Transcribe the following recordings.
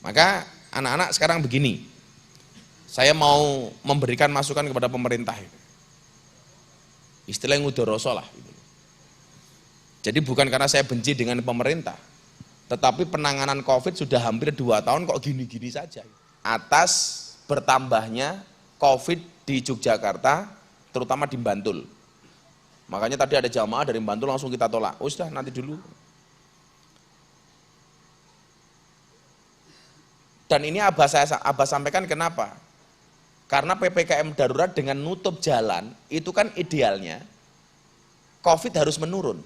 Maka anak-anak sekarang begini, saya mau memberikan masukan kepada pemerintah. Istilahnya ngudoroso lah. Jadi bukan karena saya benci dengan pemerintah, tetapi penanganan COVID sudah hampir 2 tahun kok gini-gini saja. Atas bertambahnya COVID di Yogyakarta, terutama di Bantul. Makanya tadi ada jamaah dari Bantul langsung kita tolak. Oh sudah nanti dulu. Dan ini Abah sampaikan kenapa? Karena PPKM darurat dengan nutup jalan, itu kan idealnya COVID harus menurun.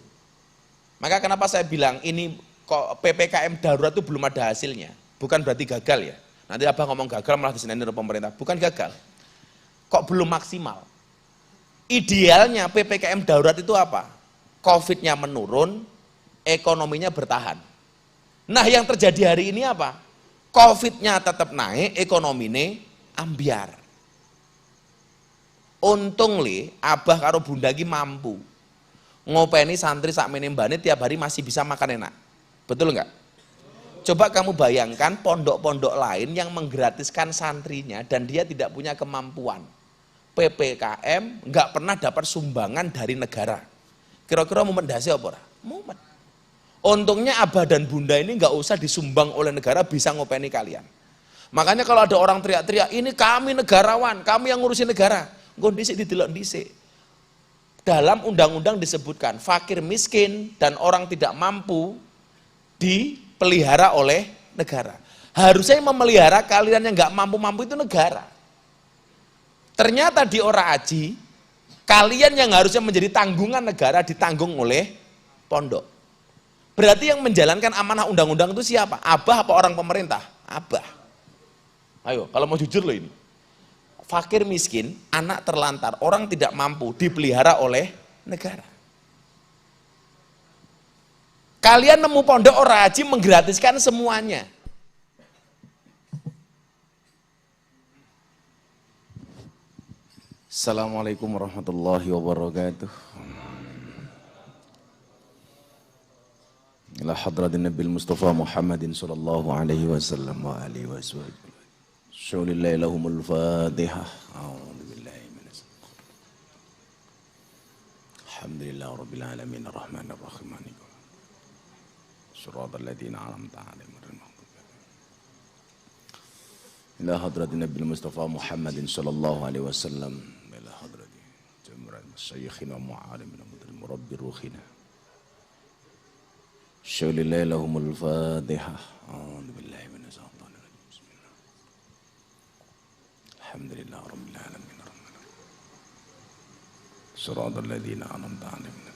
Maka kenapa saya bilang ini kok PPKM darurat itu belum ada hasilnya. Bukan berarti gagal ya. Nanti Abah ngomong gagal malah diseneni oleh pemerintah. Bukan gagal. Kok belum maksimal. Idealnya PPKM darurat itu apa? COVID-nya menurun, ekonominya bertahan. Nah yang terjadi hari ini apa? COVID-nya tetap naik, ekonominya ambiar. Untung li, Abah karo Bunda ki mampu ngopeni santri sak menembane tiap hari masih bisa makan enak. Betul enggak? Coba kamu bayangkan pondok-pondok lain yang menggratiskan santrinya dan dia tidak punya kemampuan. PPKM enggak pernah dapat sumbangan dari negara. Kira-kira momen dasi apa ora? Momen. Untungnya Abah dan Bunda ini enggak usah disumbang oleh negara, bisa ngopeni kalian. Makanya kalau ada orang teriak-teriak, ini kami negarawan, kami yang ngurusin negara. Nggon dhisik didelok dhisik. Dalam undang-undang disebutkan fakir miskin dan orang tidak mampu dipelihara oleh negara. Harusnya yang memelihara kalian yang nggak mampu-mampu itu negara. Ternyata di Ora Aji, kalian yang harusnya menjadi tanggungan negara ditanggung oleh pondok. Berarti yang menjalankan amanah undang-undang itu siapa? Abah apa orang pemerintah? Abah. Ayo, kalau mau jujur loh ini. Fakir miskin, anak terlantar, orang tidak mampu dipelihara oleh negara. Kalian nemu pondok Ora Aji menggratiskan semuanya. Assalamualaikum warahmatullahi wabarakatuh. Ila hadratin Nabil Mustafa Muhammadin sallallahu alaihi wasallam wa alihi wasallam. Syaulillahi lahumul fatihah. A'udzubillahi minas. Alhamdulillah rabbil alamin arrahmanir rahim. Shiratal ladzina an'amta 'alaihim ghairil maghdubi 'alaihim. Ila hadratin Nabil Mustafa Muhammadin sallallahu alaihi wasallam. Ila hadratin jamran masyayikhina mu'alimina murabbir ruhina. Syaulillahi lahumul fatihah. A'udzubillahi minas syaitanir rajim. Bismillah. Alhamdulillah rabbil alamin arrahmanir rahim. Shiratal ladzina an'amta 'alaihim.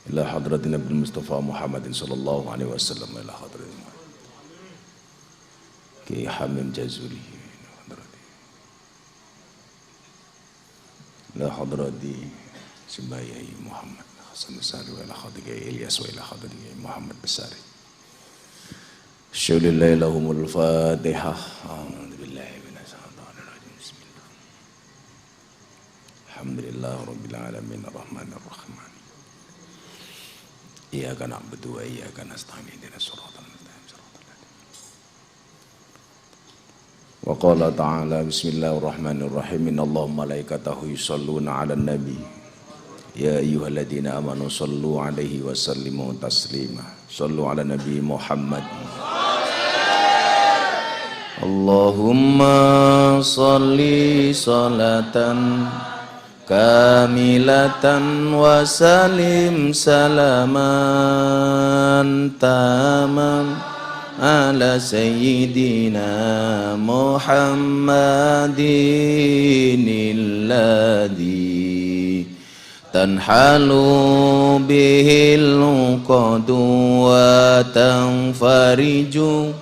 Ila hadratin Nabil Mustafa Muhammadin sallallahu alaihi wasallam. Ila hadratin Ki Hamim Jazuli. Ila hadrati Sibayai Muhammad Hasan Besari wa ila hadrati Ilyas wa ila hadrati Muhammad Besari. Syaulillahi lahumul fatihah. A'udzubillahi minas syaitanir rajim. Bismillah. Alhamdulillah rabbil alamin arrahmanir rahim. Iyyaka na'budu wa iyyaka nasta'in ihdinas siratal mustaqim siratal ladzina. Wa qala ta'ala bismillahirrahmanirrahim. Innallaha malaikatahu yusholluna 'alan nabi. Ya ayyuhalladzina amanu shallu 'alaihi wa sallimu taslima. Shallu 'ala nabi Muhammad. Allahumma shalli salatan kamilatan wa salim salaman tamam ala sayyidina Muhammadin alladhi tanhalu bihil uqadu wa tanfariju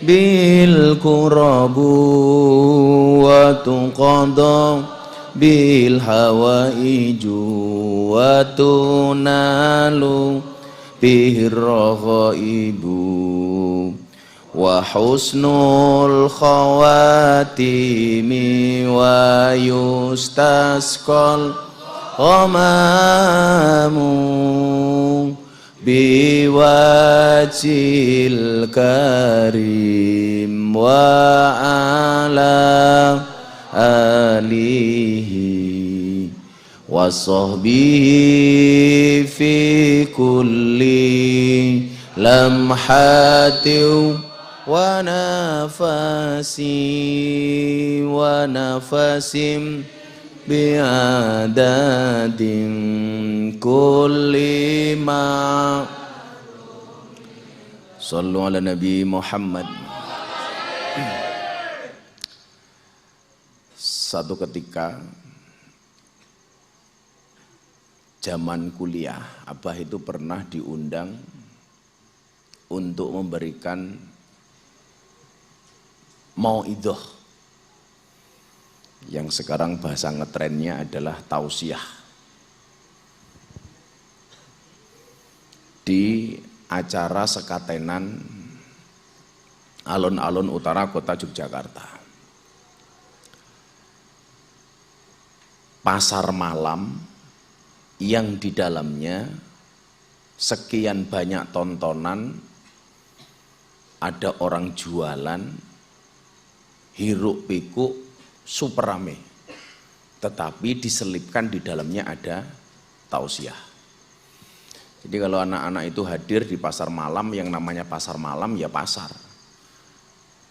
bil kurabu wa tuqadu bil hawaiju wa tunalu bihir raghaibu wa husnul khawatimi wa yustasqal ghamamu biwajil karim wa ala alihi wa sahbihi fi kulli lamhatin wa nafasi wa nafasim bi'adadin kulli ma sallu ala Nabi Muhammad. Satu ketika zaman kuliah, Abah itu pernah diundang untuk memberikan mauidhah yang sekarang bahasa ngetrennya adalah tausiah di acara sekatenan alun-alun utara kota Yogyakarta. Pasar malam yang di dalamnya sekian banyak tontonan, ada orang jualan, hiruk pikuk, super rame, tetapi diselipkan di dalamnya ada tausiah. Jadi kalau anak-anak itu hadir di pasar malam, yang namanya pasar malam ya pasar,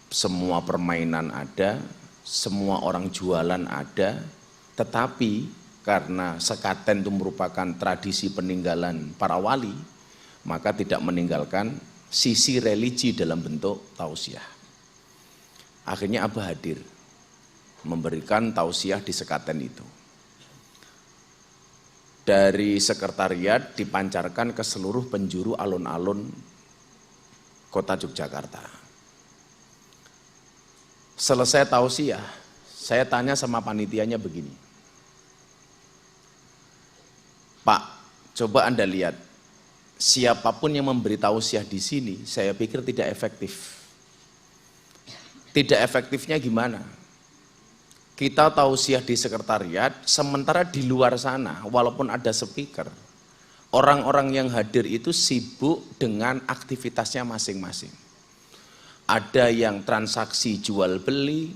semua permainan ada, semua orang jualan ada, tetapi karena sekaten itu merupakan tradisi peninggalan para wali, maka tidak meninggalkan sisi religi dalam bentuk tausiah. Akhirnya Abah hadir memberikan tausiah di sekaten itu. Dari sekretariat dipancarkan ke seluruh penjuru alun-alun kota Yogyakarta. Selesai tausiah, saya tanya sama panitianya begini, Pak, coba Anda lihat, siapapun yang memberi tausiah di sini, saya pikir tidak efektif. Tidak efektifnya gimana? Kita tausiah di sekretariat, sementara di luar sana, walaupun ada speaker, orang-orang yang hadir itu sibuk dengan aktivitasnya masing-masing. Ada yang transaksi jual beli,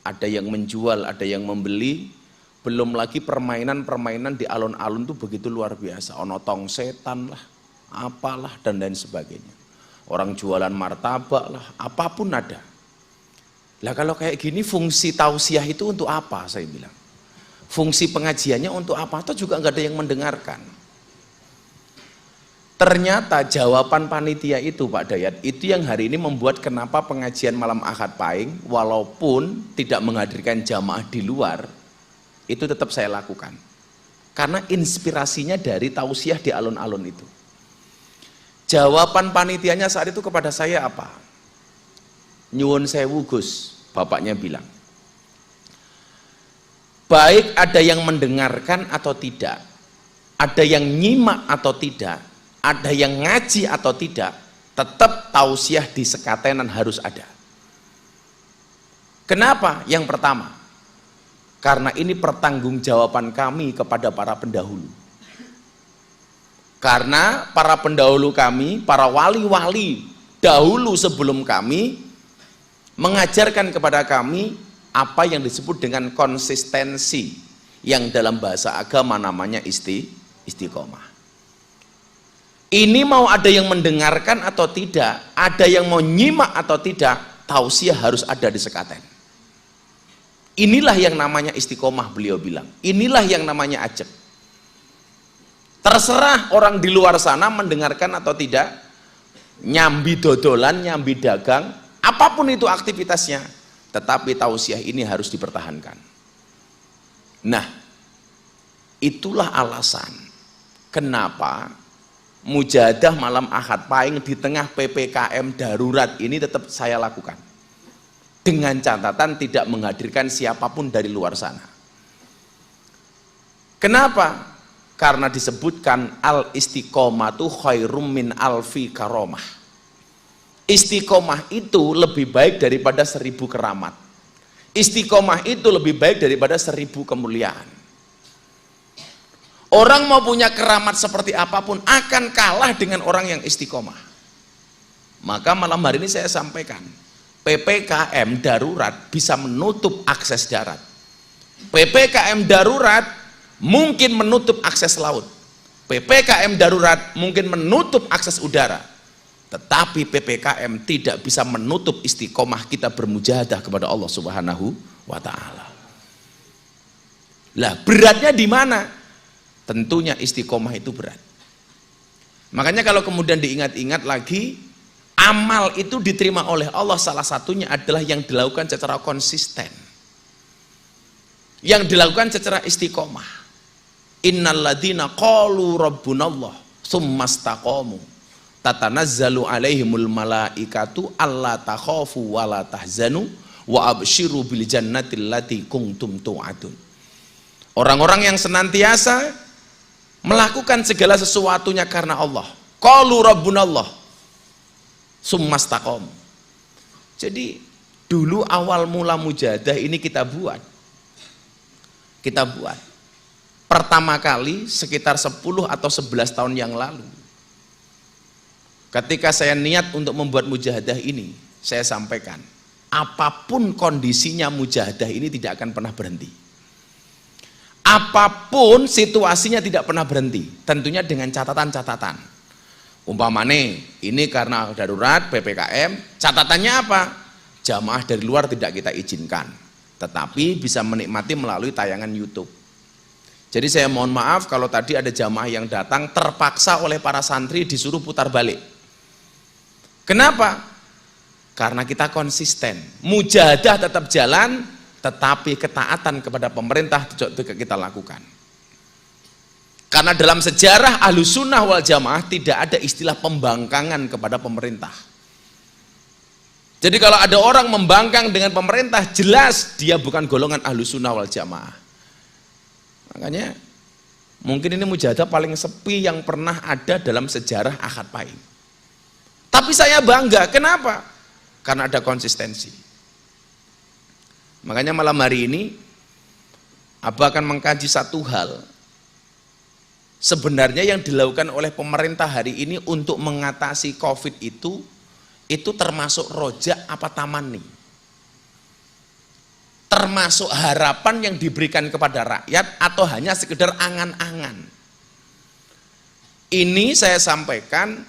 ada yang menjual, ada yang membeli, belum lagi permainan-permainan di alun-alun itu begitu luar biasa. Ono tong setan lah, apalah dan lain sebagainya. Orang jualan martabak lah, apapun ada. Lah kalau kayak gini fungsi tausiah itu untuk apa, saya bilang? Fungsi pengajiannya untuk apa? Atau juga nggak ada yang mendengarkan. Ternyata jawaban panitia itu Pak Dayat, itu yang hari ini membuat kenapa pengajian malam Ahad Pahing walaupun tidak menghadirkan jamaah di luar, itu tetap saya lakukan. Karena inspirasinya dari tausiah di alun-alun itu. Jawaban panitianya saat itu kepada saya apa? Nyuwun sewu Gus, bapaknya bilang, baik ada yang mendengarkan atau tidak, ada yang nyimak atau tidak, ada yang ngaji atau tidak, tetap tausiah di sekatenan harus ada. Kenapa? Yang pertama, karena ini pertanggungjawaban kami kepada para pendahulu. Karena para pendahulu kami, para wali-wali dahulu sebelum kami, mengajarkan kepada kami apa yang disebut dengan konsistensi, yang dalam bahasa agama namanya istiqomah. Ini mau ada yang mendengarkan atau tidak, ada yang mau nyimak atau tidak, tausiah harus ada di sekaten. Inilah yang namanya istiqomah, beliau bilang. Inilah yang namanya ajab. Terserah orang di luar sana mendengarkan atau tidak, nyambi dodolan, nyambi dagang, apapun itu aktivitasnya, tetapi tausiah ini harus dipertahankan. Nah, itulah alasan kenapa mujahadah malam Ahad Pahing di tengah PPKM darurat ini tetap saya lakukan. Dengan catatan tidak menghadirkan siapapun dari luar sana. Kenapa? Karena disebutkan al-istiqomatu khairum min alfi karomah. Istiqomah itu lebih baik daripada 1000 keramat. Istiqomah itu lebih baik daripada 1000 kemuliaan. Orang mau punya keramat seperti apapun akan kalah dengan orang yang istiqomah. Maka malam hari ini saya sampaikan, PPKM darurat bisa menutup akses darat. PPKM darurat mungkin menutup akses laut. PPKM darurat mungkin menutup akses udara. Tetapi PPKM tidak bisa menutup istiqomah kita bermujahadah kepada Allah Subhanahu wa taala. Lah, beratnya di mana? Tentunya istiqomah itu berat. Makanya kalau kemudian diingat-ingat lagi, amal itu diterima oleh Allah salah satunya adalah yang dilakukan secara konsisten, yang dilakukan secara istiqomah. Innalladzina qalu rabbunallah tsumastaqamu tatanazzalu alaihimul malaikatu alla takhafu wa la tahzanu wa absyiru bil jannati allati kuntum tu'adun. Orang-orang yang senantiasa melakukan segala sesuatunya karena Allah. Qalu rabbunallah tsumastaqamu. Jadi dulu awal mula mujahadah ini kita buat. Pertama kali sekitar 10 atau 11 tahun yang lalu. Ketika saya niat untuk membuat mujahadah ini, saya sampaikan, apapun kondisinya mujahadah ini tidak akan pernah berhenti. Apapun situasinya tidak pernah berhenti, tentunya dengan catatan-catatan. Umpamane ini karena darurat PPKM, catatannya apa? Jamaah dari luar tidak kita izinkan, tetapi bisa menikmati melalui tayangan YouTube. Jadi saya mohon maaf kalau tadi ada jamaah yang datang terpaksa oleh para santri disuruh putar balik. Kenapa? Karena kita konsisten, mujahadah tetap jalan, tetapi ketaatan kepada pemerintah juga kita lakukan. Karena dalam sejarah Ahlussunnah wal Jamaah tidak ada istilah pembangkangan kepada pemerintah. Jadi kalau ada orang membangkang dengan pemerintah, jelas dia bukan golongan Ahlussunnah wal Jamaah. Makanya mungkin ini mujahadah paling sepi yang pernah ada dalam sejarah Ahad Pahing. Tapi saya bangga, kenapa? Karena ada konsistensi. Makanya malam hari ini Abah akan mengkaji satu hal. Sebenarnya yang dilakukan oleh pemerintah hari ini untuk mengatasi COVID itu termasuk rojak apa tamani? Termasuk harapan yang diberikan kepada rakyat atau hanya sekedar angan-angan? Ini saya sampaikan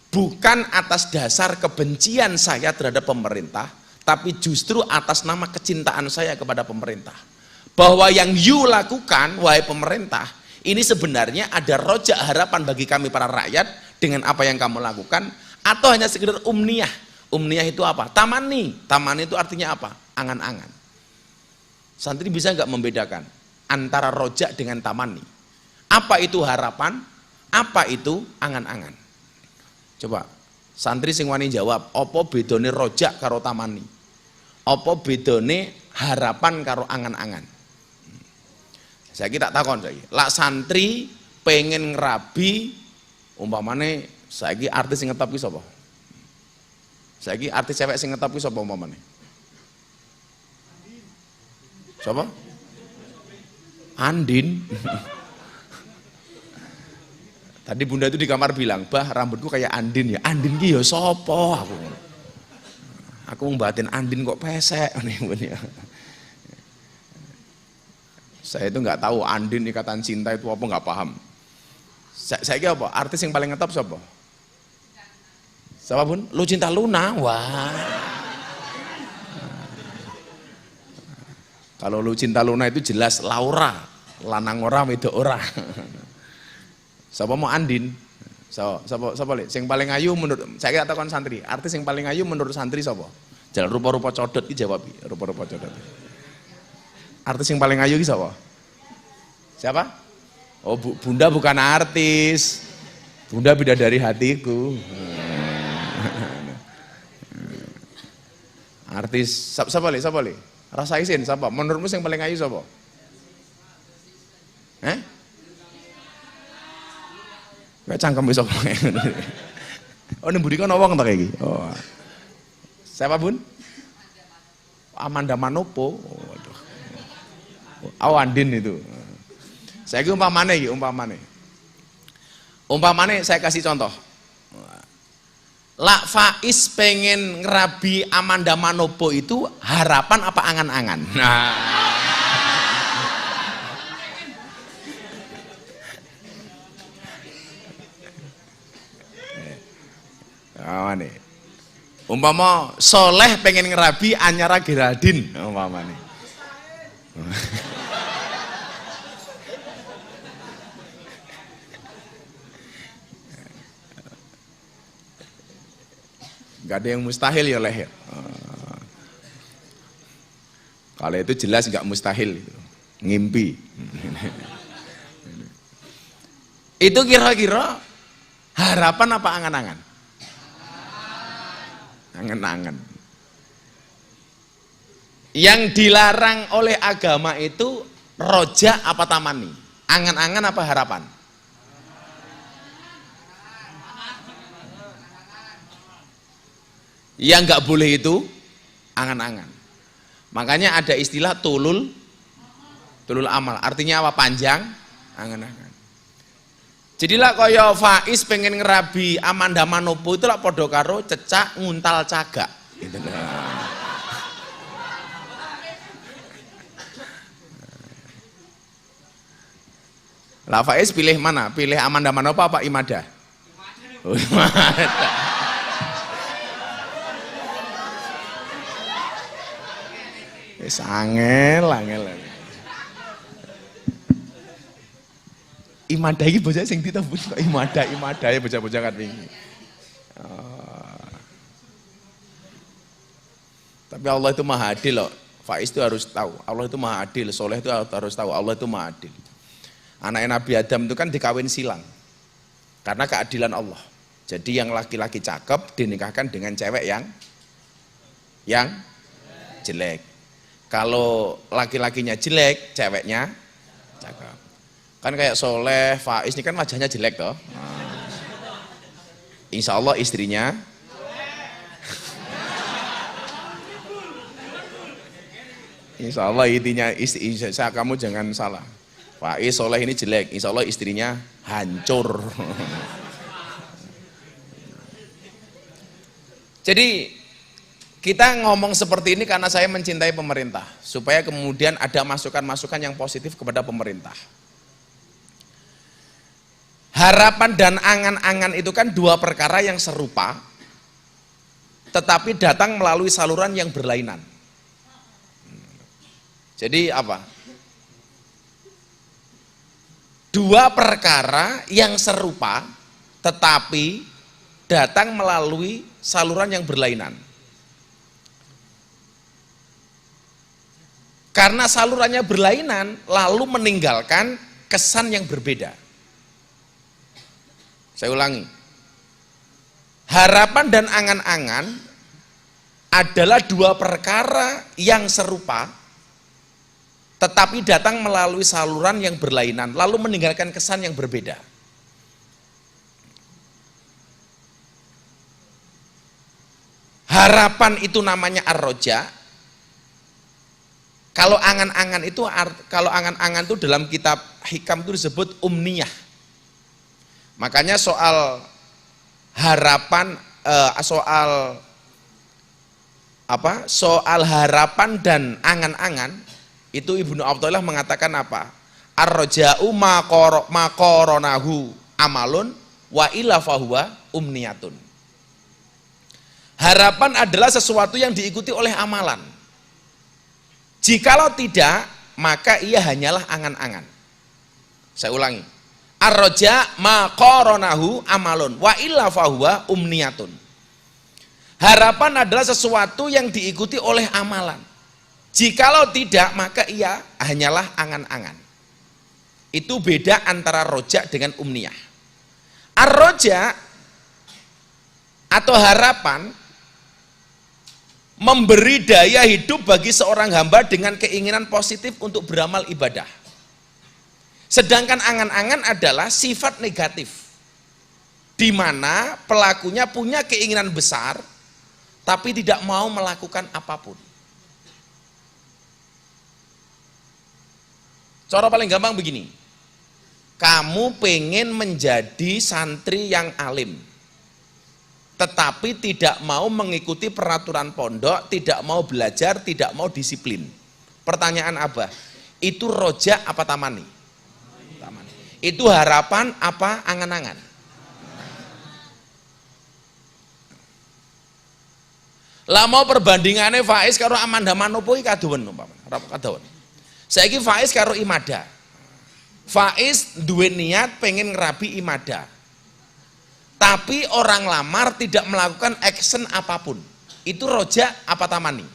bukan atas dasar kebencian saya terhadap pemerintah, tapi justru atas nama kecintaan saya kepada pemerintah. Bahwa yang you lakukan, wahai pemerintah, ini sebenarnya ada rojak harapan bagi kami para rakyat dengan apa yang kamu lakukan, atau hanya sekedar umniyah. Umniyah itu apa? Tamani. Tamani itu artinya apa? Angan-angan. Santri bisa nggak membedakan antara rojak dengan tamani? Apa itu harapan? Apa itu angan-angan? Coba, santri sing wani jawab, apa bedone rojak karo tamani? Apa bedone harapan karo angan-angan? Saya tak takon saiki. Lak santri pengen ngerabi umpamane saiki artis sing ngetop ki sapa? Saiki artis cewek sing ngetop ki sapa umpamane? Sapa? Andin. Tadi bunda itu di kamar bilang, "Bah, rambutku kayak Andin ya." Andin ki ya sapa aku? Aku membatin Andin kok pesek nih. Saya itu nggak tahu Andin ikatan cinta itu apa, nggak paham. Saya kira apa? Artis yang paling ngetop siapa? Siapa bun? Lucinta Luna. Wah. Kalau Lucinta Luna itu jelas Laura, lanang ora wedok ora. Siapa mau Andin? Siapa le? Sing paling ayu menurut saya kira takon santri. Artis yang paling ayu menurut santri siapa? Jalan rupa-rupa codot ki jawab, rupa-rupa codot. Artis yang paling ayu ki siapa? Siapa? Oh, Bunda bukan artis. Bunda bidadari hatiku. Artis siapa le? Rasa Isin siapa? Menurutmu yang paling ayu siapa? Kayak cangkem bisa pakai. Oh, ini Budika nawang tak kayak gini. Oh. Siapa bun? Amanda Manopo. Oh, waduh. Oh, Andin itu. Saya umpamane iki, umpamane. Umpamane saya kasih contoh. Lak Faiz pengen ngerabi Amanda Manopo itu harapan apa angan-angan? Nah. Nih. Umpama Soleh pengen ngerabi Anyara Geraldine, umpama nih. Gak ada yang mustahil ya Leh. Kalau itu jelas gak mustahil, ngimpi. Itu kira-kira harapan apa angan-angan? Angan-angan. Yang dilarang oleh agama itu roja apa tamani? Angan-angan apa harapan? Yang nggak boleh itu angan-angan. Makanya ada istilah tulul amal. Artinya apa? Panjang angan-angan. Jadilah kaya Faiz pengen ngerabi Amanda Manopo itu lah podo karo cecak nguntal cagak. Gitu. Lah Faiz pilih mana? Pilih Amanda Manopo apa Imada? Oh, Imada. Angel. Imada iki bocah sing ditebut kok Imada ya bocah-bocah kan wingi. Tapi Allah itu Maha Adil loh. Faiz itu harus tahu. Allah itu Maha Adil, Soleh itu harus tahu. Allah itu Maha Adil. Anaknya Nabi Adam itu kan dikawin silang. Karena keadilan Allah. Jadi yang laki-laki cakep dinikahkan dengan cewek yang jelek. Kalau laki-lakinya jelek, ceweknya cakep. Kan kayak Soleh, Faiz ini kan wajahnya jelek toh. Insya Allah istrinya Insya Allah intinya kamu jangan salah. Faiz Soleh ini jelek, insya Allah istrinya hancur. Jadi kita ngomong seperti ini karena saya mencintai pemerintah, supaya kemudian ada masukan-masukan yang positif kepada pemerintah. Harapan dan angan-angan itu kan dua perkara yang serupa, tetapi datang melalui saluran yang berlainan. Jadi apa? Dua perkara yang serupa, tetapi datang melalui saluran yang berlainan. Karena salurannya berlainan, lalu meninggalkan kesan yang berbeda. Saya ulangi. Harapan dan angan-angan adalah dua perkara yang serupa, tetapi datang melalui saluran yang berlainan, lalu meninggalkan kesan yang berbeda. Harapan itu namanya ar-roja. Kalau angan-angan itu dalam kitab hikam itu disebut umniyah. Makanya soal harapan soal harapan dan angan-angan itu Ibnu Athaillah mengatakan apa? Ar-raja'u maqoronahu amalun wa illa fahuwa umniyatun. Harapan adalah sesuatu yang diikuti oleh amalan. Jikalau tidak, maka ia hanyalah angan-angan. Saya ulangi. Ar-raja maqoronahu amalun wa illa fahuwa umniyatun. Harapan adalah sesuatu yang diikuti oleh amalan. Jikalau tidak, maka ia hanyalah angan-angan. Itu beda antara roja dengan umniyah. Ar-roja atau harapan memberi daya hidup bagi seorang hamba dengan keinginan positif untuk beramal ibadah. Sedangkan angan-angan adalah sifat negatif, di mana pelakunya punya keinginan besar, tapi tidak mau melakukan apapun. Cara paling gampang begini, kamu pengen menjadi santri yang alim, tetapi tidak mau mengikuti peraturan pondok, tidak mau belajar, tidak mau disiplin. Pertanyaan Abah, itu roja apa tamani? Tamani. Itu harapan apa angan-angan? Lah mau perbandingannya Faiz karo Amanda Manopo iki kadowen umpamane, kadowen. Saiki Faiz karo Imada. Faiz duwe niat pengen ngerabi Imada. Tapi orang lamar tidak melakukan action apapun. Itu roja apa tamani?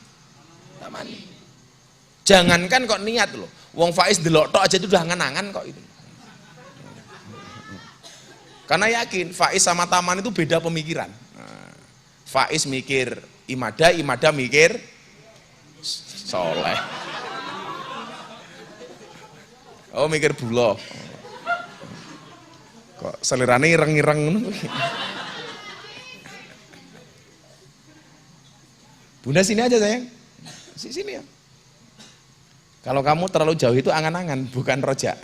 Tamani. Jangankan kok niat loh. Wong Faiz delok tok aja itu udah angan-angan kok itu. Karena yakin Faiz sama Taman itu beda pemikiran. Faiz mikir Imada, Imada mikir soleh. Oh mikir bulo. Kok selirane ireng-ireng. Bunda sini aja sayang. Sini ya. Kalau kamu terlalu jauh itu angan-angan, bukan roja.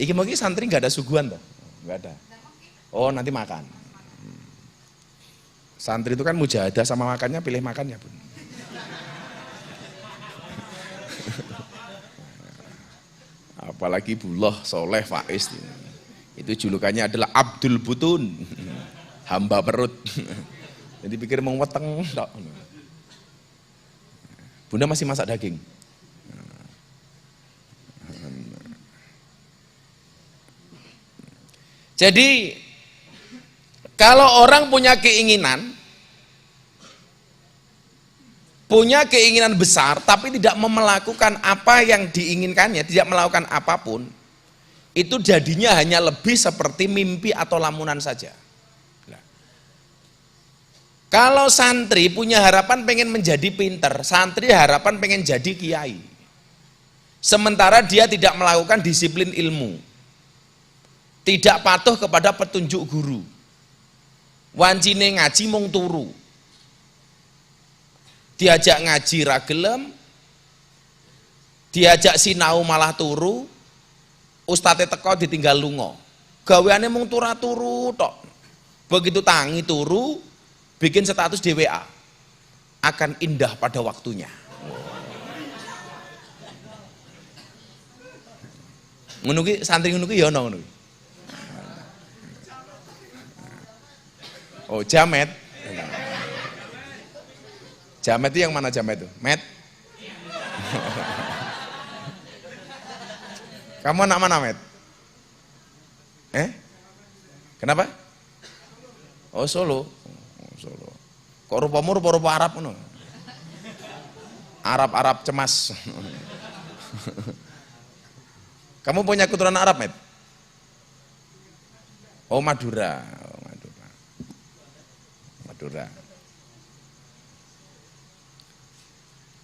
Iki mungkin santri nggak ada suguhan toh? Nggak ada. Oh nanti makan. Santri itu kan mujahadah sama makannya, pilih makannya Bun. Apalagi Bullah, Soleh, Faiz. Itu julukannya adalah Abdul Butun, hamba perut. Jadi pikir mau weteng. Bunda masih masak daging. Jadi kalau orang punya keinginan besar tapi tidak melakukan apa yang diinginkannya, tidak melakukan apapun, itu jadinya hanya lebih seperti mimpi atau lamunan saja. Nah, kalau santri punya harapan pengen menjadi pinter, santri harapan pengen jadi kiai, sementara dia tidak melakukan disiplin ilmu, tidak patuh kepada petunjuk guru, wancine ngaji mung turu, diajak ngaji ra gelem, diajak sinau malah turu, ustate teko ditinggal lunga. Gaweane mung turu tok. Begitu tangi turu, bikin status di WA. Akan indah pada waktunya. Ngono ki santri ngono ki ya ono ngono ki. Oh, jamet. Jamet itu yang mana jamet itu? Met? Kamu anak mana, Met? Kenapa? Oh, Solo. Oh, Solo. Kok rupamu rupa-rupa Arab ngono? Arab cemas. Kamu punya keturunan Arab, Met? Oh, Madura. Madura.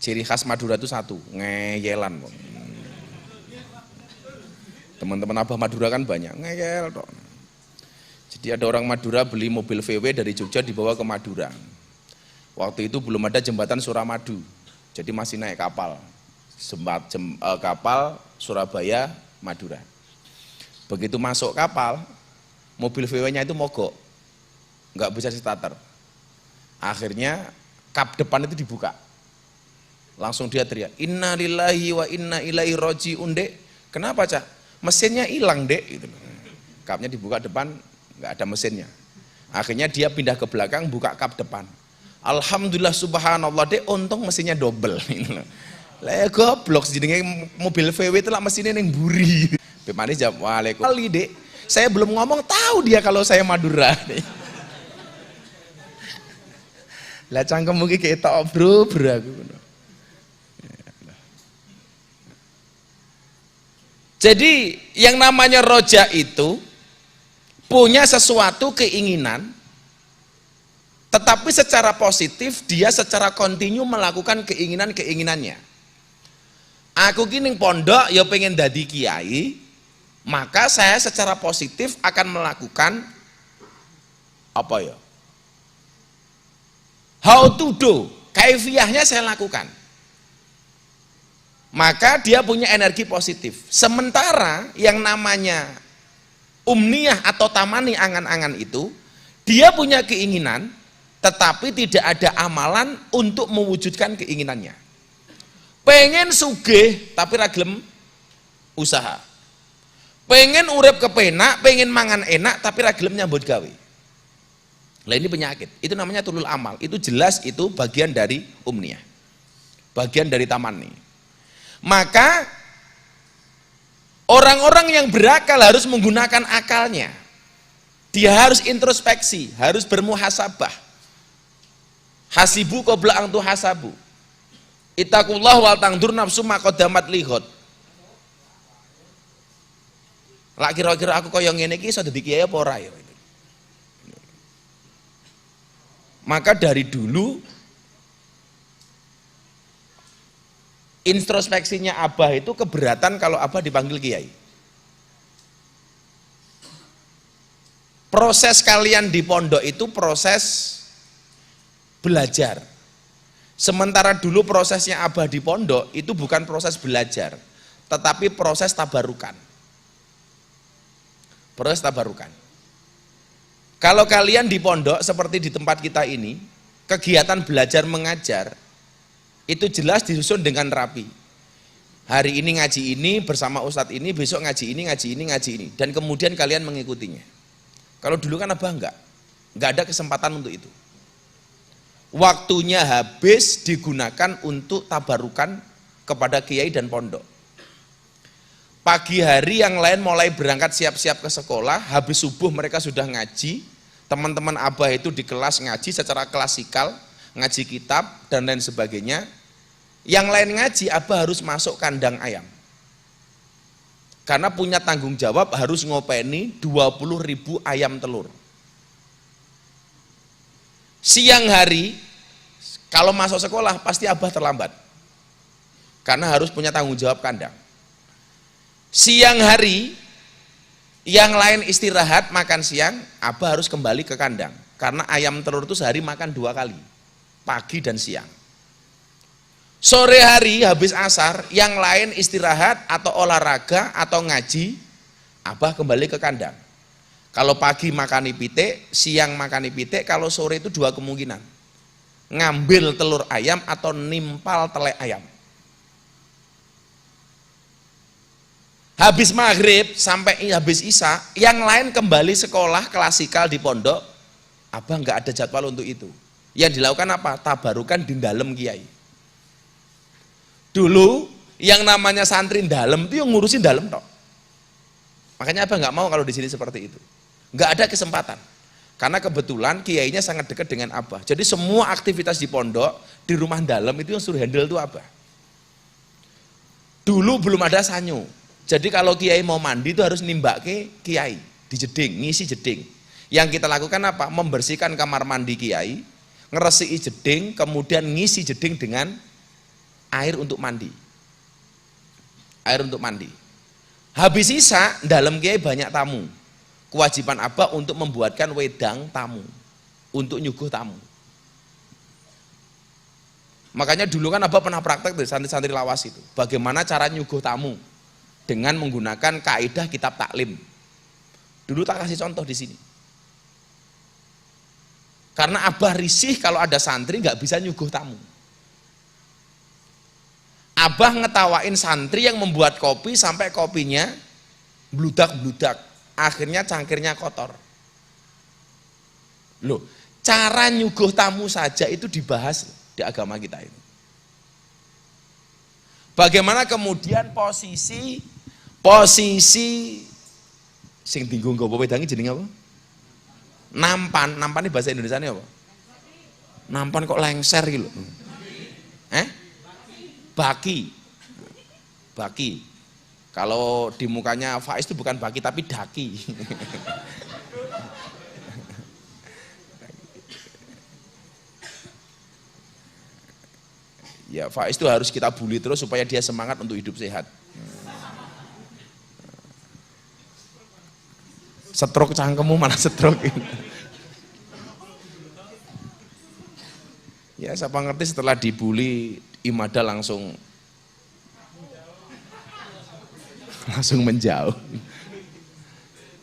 Ciri khas Madura itu satu, ngeyelan. Teman-teman Abah Madura kan banyak, ngeyel toh. Jadi ada orang Madura beli mobil VW dari Jogja dibawa ke Madura. Waktu itu belum ada jembatan Suramadu, jadi masih naik kapal. Kapal Surabaya Madura. Begitu masuk kapal, mobil VW-nya itu mogok, nggak bisa starter. Akhirnya kap depan itu dibuka. Langsung dia teriak, inna lillahi wa inna ilaihi raji'un dek. Kenapa Cak? Mesinnya hilang dek. Gitu. Kapnya dibuka depan, nggak ada mesinnya. Akhirnya dia pindah ke belakang, buka kap depan. Alhamdulillah subhanallah dek, untung mesinnya double. Lah ya goblok, jadinya mobil VW itu lah mesinnya yang buri. Pemanis jawab, waalaikumsalam dek. Saya belum ngomong, tahu dia kalau saya Madura. Lah cangkem mungkin ketok bro aku. Jadi yang namanya roja itu punya sesuatu keinginan, tetapi secara positif dia secara kontinu melakukan keinginannya. Aku gini pondok ya pengen dadi kiai, maka saya secara positif akan melakukan apa ya? How to do, kaifiyahnya saya lakukan. maka dia punya energi positif. Sementara yang namanya umniyah atau tamani, angan-angan itu, dia punya keinginan tetapi tidak ada amalan untuk mewujudkan keinginannya. Pengen sugih tapi ragilem usaha. Pengen urip kepenak, pengen mangan enak tapi ragilem nyambut gawe. Lah ini penyakit. Itu namanya tulul amal. Itu jelas itu bagian dari umniyah. Bagian dari tamani. Maka orang-orang yang berakal harus menggunakan akalnya. Dia harus introspeksi, harus bermuhasabah. Hasibu qabla an tuhasabu. Ittaqullah wal tangdur nafsu ma qaddamat lighad. Lah kira-kira aku kaya ngene iki iso dadi kiai apa ora ya? Maka dari dulu introspeksinya Abah itu keberatan kalau Abah dipanggil kiai. Proses kalian di pondok itu proses belajar. Sementara dulu prosesnya Abah di pondok itu bukan proses belajar, tetapi proses tabarukan. Proses tabarukan. Kalau kalian di pondok seperti di tempat kita ini, kegiatan belajar mengajar itu jelas disusun dengan rapi. Hari ini ngaji ini bersama ustadz ini, besok ngaji ini, ngaji ini, ngaji ini, dan kemudian kalian mengikutinya. Kalau dulu kan Abah enggak ada kesempatan untuk itu. Waktunya habis digunakan untuk tabarukan kepada kiai dan pondok. Pagi hari yang lain mulai berangkat siap-siap ke sekolah, habis subuh mereka sudah ngaji, teman-teman Abah itu di kelas ngaji secara klasikal, ngaji kitab dan lain sebagainya. Yang lain ngaji, Abah harus masuk kandang ayam. Karena punya tanggung jawab harus ngopeni 20.000 ayam telur. Siang hari, kalau masuk sekolah pasti Abah terlambat. Karena harus punya tanggung jawab kandang. Siang hari, yang lain istirahat makan siang, Abah harus kembali ke kandang. Karena ayam telur itu sehari makan 2 kali, pagi dan siang. Sore hari habis asar, yang lain istirahat atau olahraga atau ngaji, Abah kembali ke kandang. Kalau pagi makan pitik, siang makan pitik, kalau sore itu 2 kemungkinan. Ngambil telur ayam atau nimpal telek ayam. Habis maghrib sampai habis isya, yang lain kembali sekolah klasikal di pondok, Abah nggak ada jadwal untuk itu. Yang dilakukan apa? Tabarukan di dalam kiai. Dulu yang namanya santri dalam itu yang ngurusin dalam tok. Makanya Abah nggak mau kalau di sini seperti itu. Nggak ada kesempatan. Karena kebetulan kiainya sangat dekat dengan Abah. Jadi semua aktivitas di pondok, di rumah dalam itu yang suruh handle itu Abah. Dulu belum ada sanyo. Jadi kalau kiai mau mandi itu harus nimbak ke kiai, di jeding, ngisi jeding. Yang kita lakukan apa? Membersihkan kamar mandi kiai, ngeresiki jeding, kemudian ngisi jeding dengan air untuk mandi. Air untuk mandi. Habis isya, dalam kiai banyak tamu. Kewajiban Abah untuk membuatkan wedang tamu, untuk nyuguh tamu. Makanya dulu kan Abah pernah praktek dari santri-santri lawas itu. Bagaimana cara nyuguh tamu? Dengan menggunakan kaidah kitab taklim. Dulu tak kasih contoh di sini. Karena Abah risih kalau ada santri nggak bisa nyuguh tamu. Abah ngetawain santri yang membuat kopi sampai kopinya bludak-bludak. Akhirnya cangkirnya kotor. Loh, cara nyuguh tamu saja itu dibahas di agama kita ini. Bagaimana kemudian posisi sing tinggu nggawa wedange jenenge apa? Nampan ini bahasa Indonesianya apa? Nampan kok lengser iki lho. Baki. Kalau di mukanya Faiz itu bukan baki tapi daki. Ya Faiz itu harus kita bully terus supaya dia semangat untuk hidup sehat. Stroke cangkemmu mana stroke ini. Ya siapa ngerti setelah dibully Imada langsung langsung menjauh.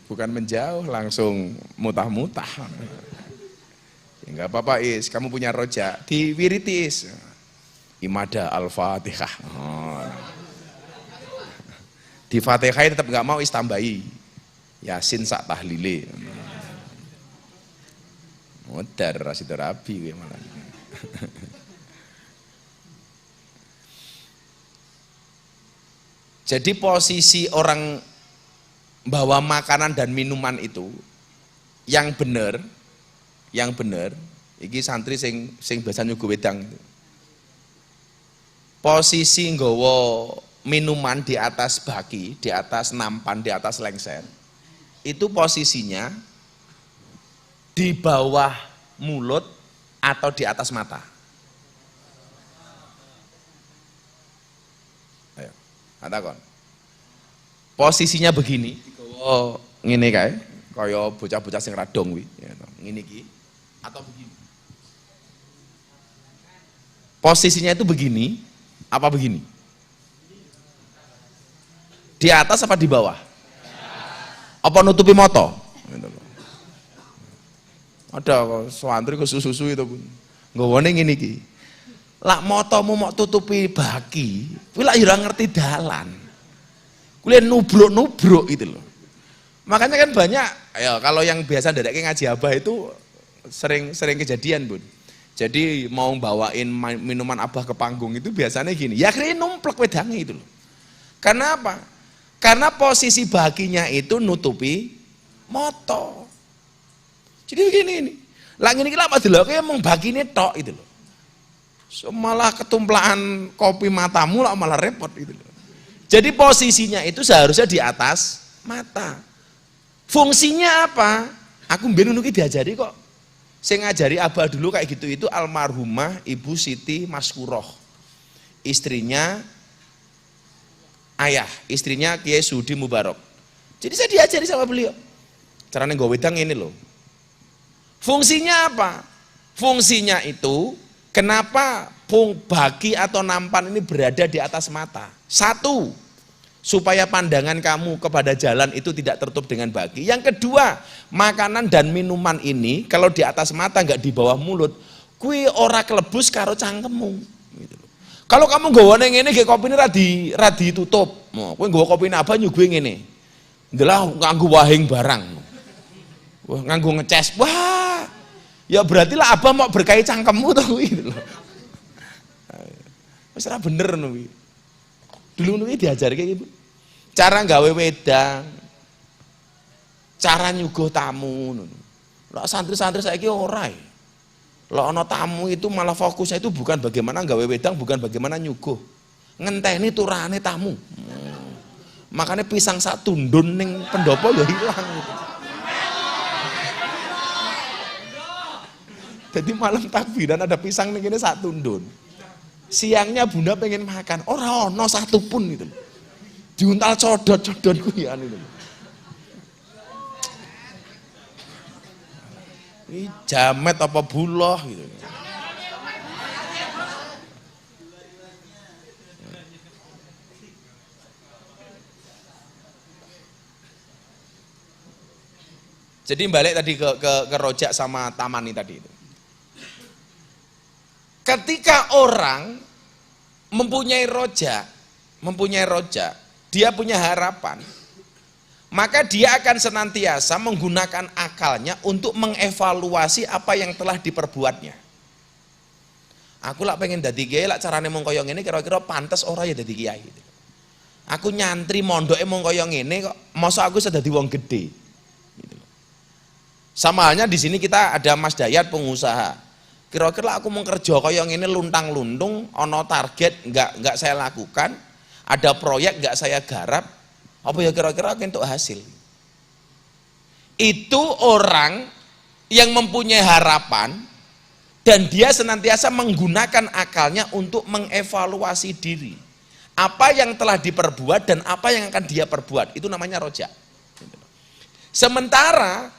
Bukan menjauh, langsung mutah-mutah. Ya, enggak apa-apa Is, kamu punya rojak, diwiriti Is. Imada al-Fatihah. Oh. Di Fatihah tetap enggak mau Is tambahi. Yasin sak tahlile. Modar rasido rabi malah. Jadi posisi orang bawa makanan dan minuman itu yang benar, iki santri sing biasa nyuguh wedang. Posisi nggawa minuman di atas baki, di atas nampan, di atas lengser. Itu posisinya di bawah mulut atau di atas mata. Ayo, katakan. Posisinya begini. Oh, ngene kae, kaya bocah-bocah sing radong kuwi, ngene iki atau begini. Posisinya itu begini, apa begini? Di atas apa di bawah? Apa nutupi moto? Ada santri ke susu itu pun. Nggawane ngene iki. Lak motomu mau tutupi baki, kuwi lak ora ngerti dalan. Kuwi nubruk-nubruk gitu loh. Makanya kan banyak, ya kalau yang biasa dadake ngaji abah itu sering kejadian Bun. Jadi mau bawain minuman abah ke panggung itu biasanya gini, ya akhirnya numplek wedangnya itu loh. Karena apa? Karena posisi baginya itu nutupi moto. Jadi begini ini, lah ngene iki lak madeloke mung bagine tok itu loh. So, malah ketumplaan kopi matamu lah malah repot gitu loh. Jadi posisinya itu seharusnya di atas mata. Fungsinya apa? Aku mbiyen ngono ki diajari kok. Sing ngajari abah dulu kayak gitu itu almarhumah Ibu Siti Maskuroh. Istrinya ayah, istrinya Kiai Sudi Mubarok. Jadi saya diajari sama beliau. Caranya nggawe wedang ini loh. Fungsinya apa? Fungsinya itu kenapa baki atau nampan ini berada di atas mata? Satu, supaya pandangan kamu kepada jalan itu tidak tertutup dengan baki. Yang kedua, makanan dan minuman ini kalau di atas mata nggak di bawah mulut, kui ora kelebus karo cangkemmu. Gitu. Kalau kamu nggawane ngene nggih kopine ra ditutup. Kowe nggawa kopine apa nyuguhi ngene. Ndelah nganggo wahing barang. Wah, nganggo ngeces. Wah. Ya berarti lah abah mau berkahi cangkemmu to kuwi gitu loh. Wis ora bener ngono kuwi. Dulu ngono kuwi diajari kayak gitu. Cara nggawe wedang. Cara nyuguh tamu ngono. Lah santri-santri saiki ora. Lah ana tamu itu malah fokusnya itu bukan bagaimana nggawe wedang, bukan bagaimana nyuguh. Ngenteni turane tamu. Makanya pisang sak tundun ning pendopo ya hilang gitu. Jadi malam takbiran ada pisang ning kene sak tundun. Siangnya bunda pengen makan, ora ono satu pun gitu. Diuntal codot-codot kuyan itu. Ini jamet apa buloh gitu. Jadi balik tadi ke rojak sama tamani tadi itu. Ketika orang mempunyai rojak, dia punya harapan, maka dia akan senantiasa menggunakan akalnya untuk mengevaluasi apa yang telah diperbuatnya. Aku lah pengen dadi kiai, lah carane mung kaya ngene kira-kira pantes ora ya dadi kiai gitu. Aku nyantri mondoke mung kaya ngene kok, mosok aku iso dadi wong gede. Gitu. Sama halnya di sini kita ada Mas Dayat pengusaha. Kira-kira aku mau kerja kaya ngene luntang-luntung, ono target enggak saya lakukan, ada proyek enggak saya garap, apa ya kira-kira untuk hasil. Itu orang yang mempunyai harapan dan dia senantiasa menggunakan akalnya untuk mengevaluasi diri. Apa yang telah diperbuat dan apa yang akan dia perbuat, itu namanya rojak. Sementara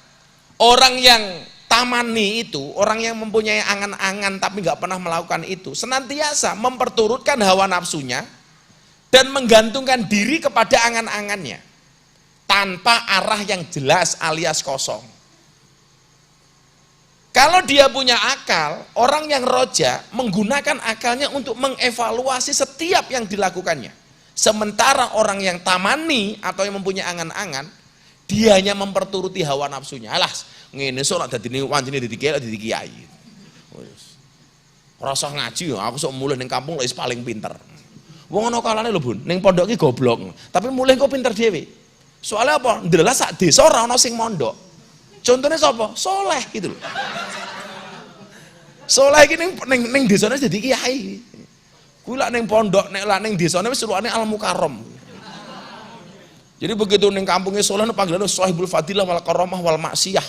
orang yang tamani itu, orang yang mempunyai angan-angan tapi nggak pernah melakukan itu, senantiasa memperturutkan hawa nafsunya dan menggantungkan diri kepada angan-angannya tanpa arah yang jelas alias kosong. Kalau dia punya akal, orang yang roja menggunakan akalnya untuk mengevaluasi setiap yang dilakukannya. Sementara orang yang tamani atau yang mempunyai angan-angan, dia hanya memperturuti hawa nafsunya. Alas, ngene sok nek dadine wancine dadi kiai. Rasa ngaji, aku sok mulih ning kampung wis paling pinter. Wong ana kalane lho, Bun, ning pondok iki goblok, tapi mulih kok pinter dhewe. Soalnya apa? Ndelah sak desa ora ana sing mondok. Contohnya sapa? Soleh gitu loh. Soleh iki ning desane dadi kiai. Kuwi lak ning pondok, nek lak ning desane wis ruane Al Mukarram. Jadi begitu ning kampungnya soleh panggilan Sohibul Fadilah wal Karamah wal Maksiyah.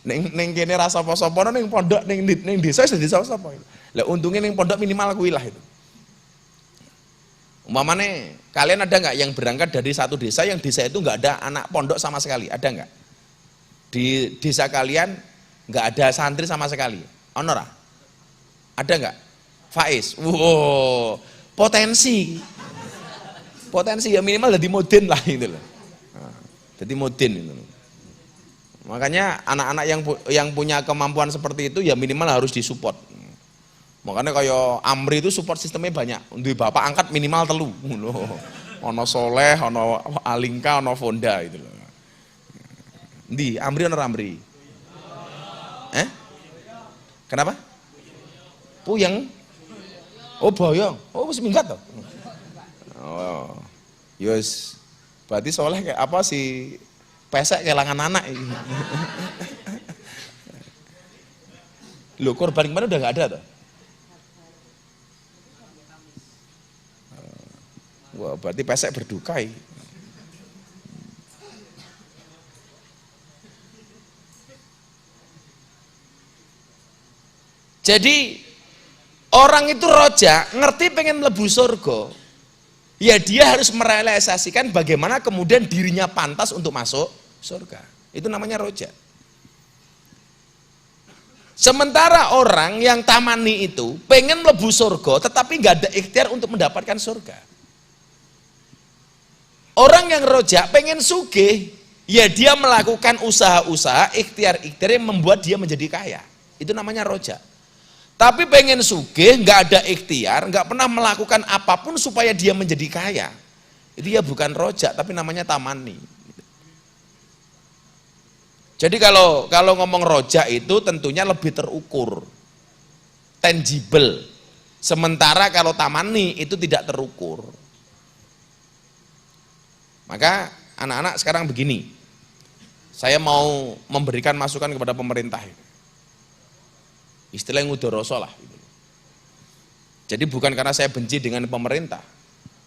Ning kene ra sapa-sapa ning pondok ning desa wis dadi sapa. Lah untungnya ning pondok minimal kuwi lah itu. Umpamane kalian ada nggak yang berangkat dari satu desa yang desa itu nggak ada anak pondok sama sekali, ada nggak? Di desa kalian nggak ada santri sama sekali, honora? Ada nggak? Faiz, wow, potensi ya minimal jadi moden lah gitu loh. Jadi moden itu. Makanya anak-anak yang punya kemampuan seperti itu ya minimal harus disupport. Makanya kayak Amri itu support sistemnya banyak. Untuk bapak angkat minimal telu. Ono Soleh, ono Alingka, ono Fonda gitu loh. Di Amri ono Amri. Kenapa? Puyeng. Oh boyong. Oh wis minggat toh. Oh. Yus. Berarti Soleh kayak apa sih? Pesek kelangan anak ini. Loh korban kemarin udah nggak ada toh? Wah, berarti pesek berduka. Jadi orang itu roja, ngerti pengen mlebu surga, ya dia harus merealisasikan bagaimana kemudian dirinya pantas untuk masuk surga. Itu namanya roja. Sementara orang yang tamani itu pengen mlebu surga, tetapi nggak ada ikhtiar untuk mendapatkan surga. Orang yang roja pengen sugih, ya dia melakukan usaha-usaha, ikhtiar-ikhtiar yang membuat dia menjadi kaya. Itu namanya roja. Tapi pengen sugih, nggak ada ikhtiar, nggak pernah melakukan apapun supaya dia menjadi kaya. Itu ya bukan roja, tapi namanya tamani. Jadi kalau ngomong roja itu tentunya lebih terukur, tangible. Sementara kalau tamani itu tidak terukur. Maka anak-anak sekarang begini, saya mau memberikan masukan kepada pemerintah. Istilah ngudoroso lah. Jadi bukan karena saya benci dengan pemerintah,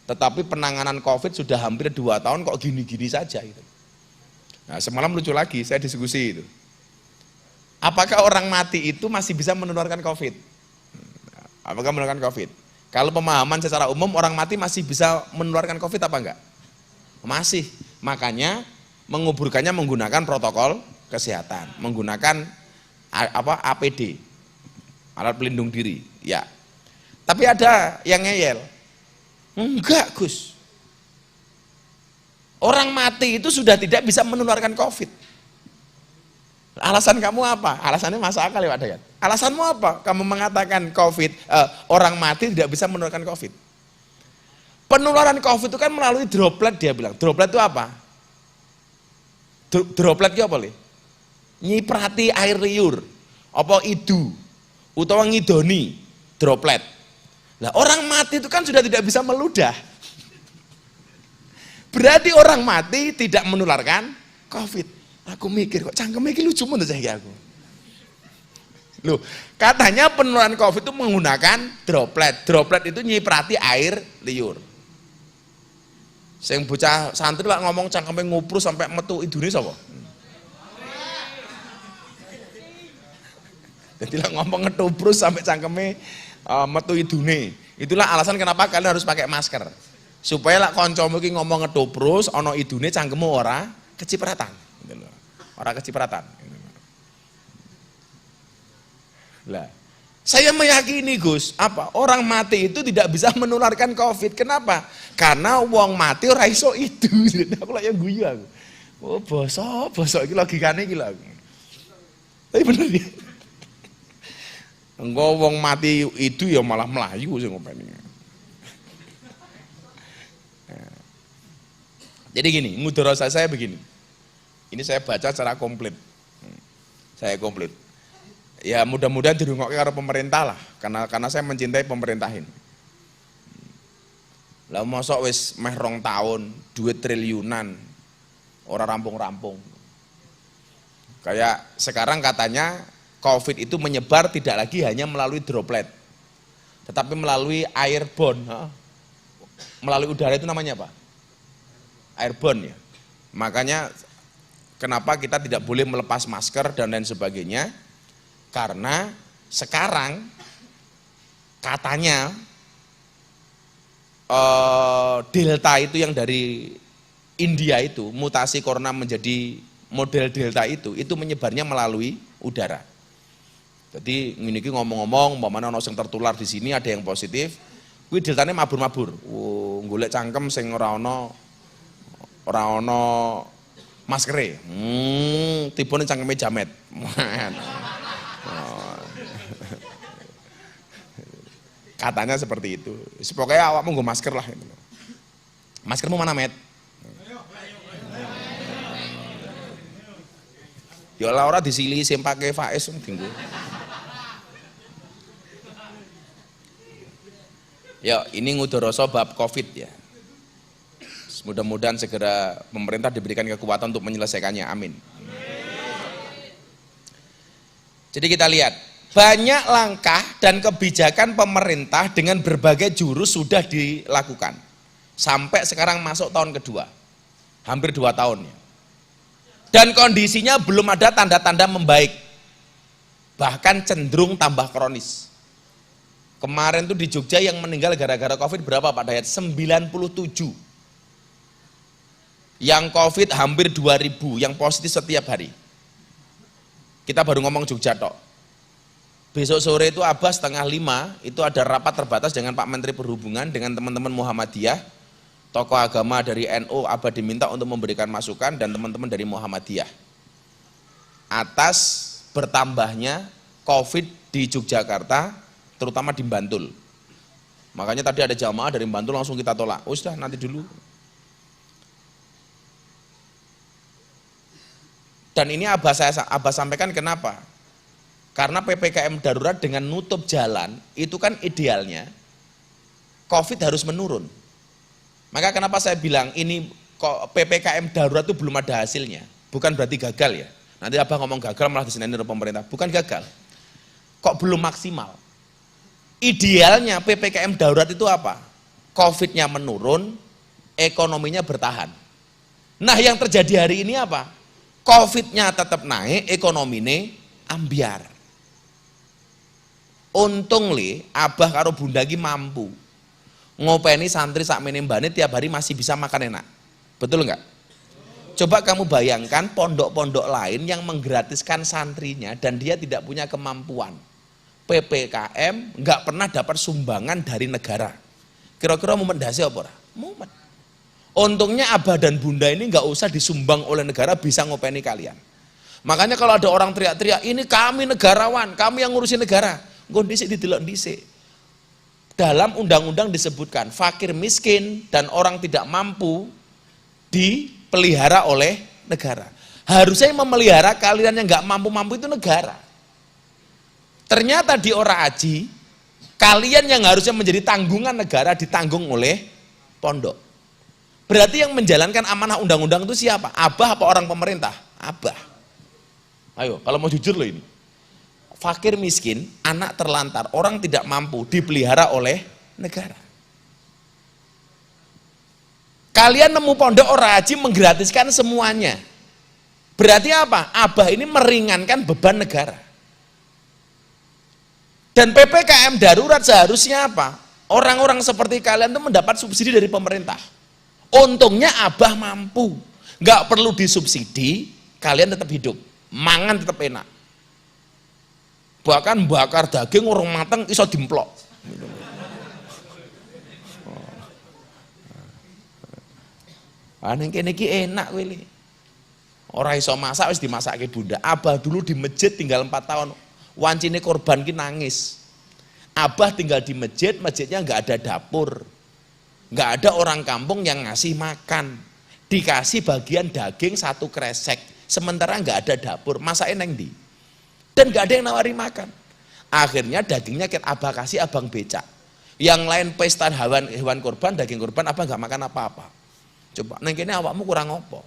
tetapi penanganan COVID sudah hampir 2 tahun kok gini-gini saja. Gitu. Nah, semalam lucu lagi, saya diskusi itu. Apakah orang mati itu masih bisa menularkan COVID? Apakah menularkan COVID? Kalau pemahaman secara umum orang mati masih bisa menularkan COVID apa enggak? Masih, makanya menguburkannya menggunakan protokol kesehatan, menggunakan APD, alat pelindung diri, ya. Tapi ada yang ngeyel, enggak Gus, orang mati itu sudah tidak bisa menularkan COVID. Alasan kamu apa? Alasannya masuk akal ya Pak Dayat. Alasanmu apa? Kamu mengatakan COVID, orang mati tidak bisa menularkan COVID. Penularan COVID itu kan melalui droplet, dia bilang. Droplet itu apa? Droplet itu apa? Nyiprati air liur, apa idu, utawa ngidoni, droplet. Nah, orang mati itu kan sudah tidak bisa meludah. Berarti orang mati tidak menularkan COVID. Aku mikir kok cangkeme iki lucu menurut saya aku. Loh, katanya penularan COVID itu menggunakan droplet. Droplet itu nyiprati air liur. Sing bocah santri lah ngomong cangkeme ngupru sampai metu idune sapa? Jadi lah ngomong ngetubrus sampai cangkeme metu idune. Itulah alasan kenapa kalian harus pakai masker. Supaya lah kancamu iki ngomong ngetubrus ana idune cangkemmu ora kecipratan, gitu loh. Ora kecipratan. Lah, saya meyakini Gus, apa? Orang mati itu tidak bisa menularkan COVID. Kenapa? Karena wong mati ora iso itu. Aku lagi guyu aku. Oh, bosok iki logikane iki lho. Tapi bener ya. Engko wong mati itu ya malah melayu sing ngopeni. Jadi gini, mudharasa saya begini. Ini saya baca secara komplit. Saya komplit. Ya mudah-mudahan dirungokke karo pemerintah lah, karena saya mencintai pemerintahin. Lah mosok wis meh 2 tahun, duit triliunan, ora rampung-rampung. Kayak sekarang katanya COVID itu menyebar tidak lagi hanya melalui droplet, tetapi melalui airborne. Melalui udara itu namanya apa? Airborne ya. Makanya kenapa kita tidak boleh melepas masker dan lain sebagainya, karena sekarang katanya Delta itu yang dari India itu, mutasi corona menjadi model Delta itu menyebarnya melalui udara. Jadi ini ngomong-ngomong, umpamanya ono sing tertular di sini, ada yang positif, kuwi deltane mabur-mabur. Golek cangkem sing ora ono maskere. Tibone cangkeme jamet. Katanya seperti itu. Pokoknya awakmu nggo masker lah. Maskermu mana, Met? Ya ora ora disili sing pake Faiz dinggo. Ya, ini ngudoroso bab COVID ya. Mudah-mudahan segera pemerintah diberikan kekuatan untuk menyelesaikannya, amin. Jadi kita lihat, banyak langkah dan kebijakan pemerintah dengan berbagai jurus sudah dilakukan. Sampai sekarang masuk tahun kedua, hampir 2 tahun. Dan kondisinya belum ada tanda-tanda membaik, bahkan cenderung tambah kronis. Kemarin tuh di Jogja yang meninggal gara-gara COVID berapa Pak Dayat? 97. Yang COVID hampir 2000, yang positif setiap hari. Kita baru ngomong Jogja tok. Besok sore itu Abah 4:30 itu ada rapat terbatas dengan Pak Menteri Perhubungan dengan teman-teman Muhammadiyah, tokoh agama dari NU. Abah diminta untuk memberikan masukan dan teman-teman dari Muhammadiyah atas bertambahnya COVID di Yogyakarta, terutama di Bantul. Makanya tadi ada jamaah dari Bantul langsung kita tolak. Oh sudah nanti dulu. Dan ini Abah sampaikan kenapa? Karena PPKM darurat dengan nutup jalan itu kan idealnya COVID harus menurun. Maka kenapa saya bilang ini kok PPKM darurat itu belum ada hasilnya. Bukan berarti gagal ya. Nanti Abah ngomong gagal malah diseneni oleh pemerintah. Bukan gagal. Kok belum maksimal? Idealnya PPKM darurat itu apa? COVID-nya menurun, ekonominya bertahan. Nah yang terjadi hari ini apa? COVID-nya tetap naik, ekonominya ambiar. Untung li, Abah karo Bunda ki mampu ngopeni santri sakmene mbane tiap hari masih bisa makan enak. Betul enggak? Coba kamu bayangkan pondok-pondok lain yang menggratiskan santrinya dan dia tidak punya kemampuan. PPKM enggak pernah dapat sumbangan dari negara. Kira-kira mau mendasi apa ora? Mumet. Untungnya Abah dan Bunda ini nggak usah disumbang oleh negara, bisa ngopeni kalian. Makanya kalau ada orang teriak-teriak, ini kami negarawan, kami yang ngurusin negara. Nggon dhisik didelok dhisik. Dalam undang-undang disebutkan fakir miskin dan orang tidak mampu dipelihara oleh negara. Harusnya yang memelihara kalian yang nggak mampu-mampu itu negara. Ternyata di Ora Aji, kalian yang harusnya menjadi tanggungan negara ditanggung oleh pondok. Berarti yang menjalankan amanah undang-undang itu siapa? Abah apa orang pemerintah? Abah. Ayo, kalau mau jujur loh ini. Fakir miskin, anak terlantar, orang tidak mampu dipelihara oleh negara. Kalian nemu pondok Ora Aji menggratiskan semuanya. Berarti apa? Abah ini meringankan beban negara. Dan PPKM darurat seharusnya apa? Orang-orang seperti kalian itu mendapat subsidi dari pemerintah. Untungnya Abah mampu, nggak perlu disubsidi, kalian tetap hidup, mangan tetap enak. Bahkan bakar daging urung mateng iso dimplok. Ning kene iki enak kowe li. Ora iso masak wis dimasake bunda. Abah dulu di masjid tinggal 4 tahun. Wancine korban ki nangis. Abah tinggal di masjid, masjidnya nggak ada dapur. Nggak ada orang kampung yang ngasih makan. Dikasih bagian daging 1 kresek. Sementara nggak ada dapur, masakin neng di. Dan nggak ada yang nawari makan. Akhirnya dagingnya abah kasih abang becak. Yang lain pesta hewan korban, daging korban, abah nggak makan apa-apa. Coba, neng kene awakmu kurang apa?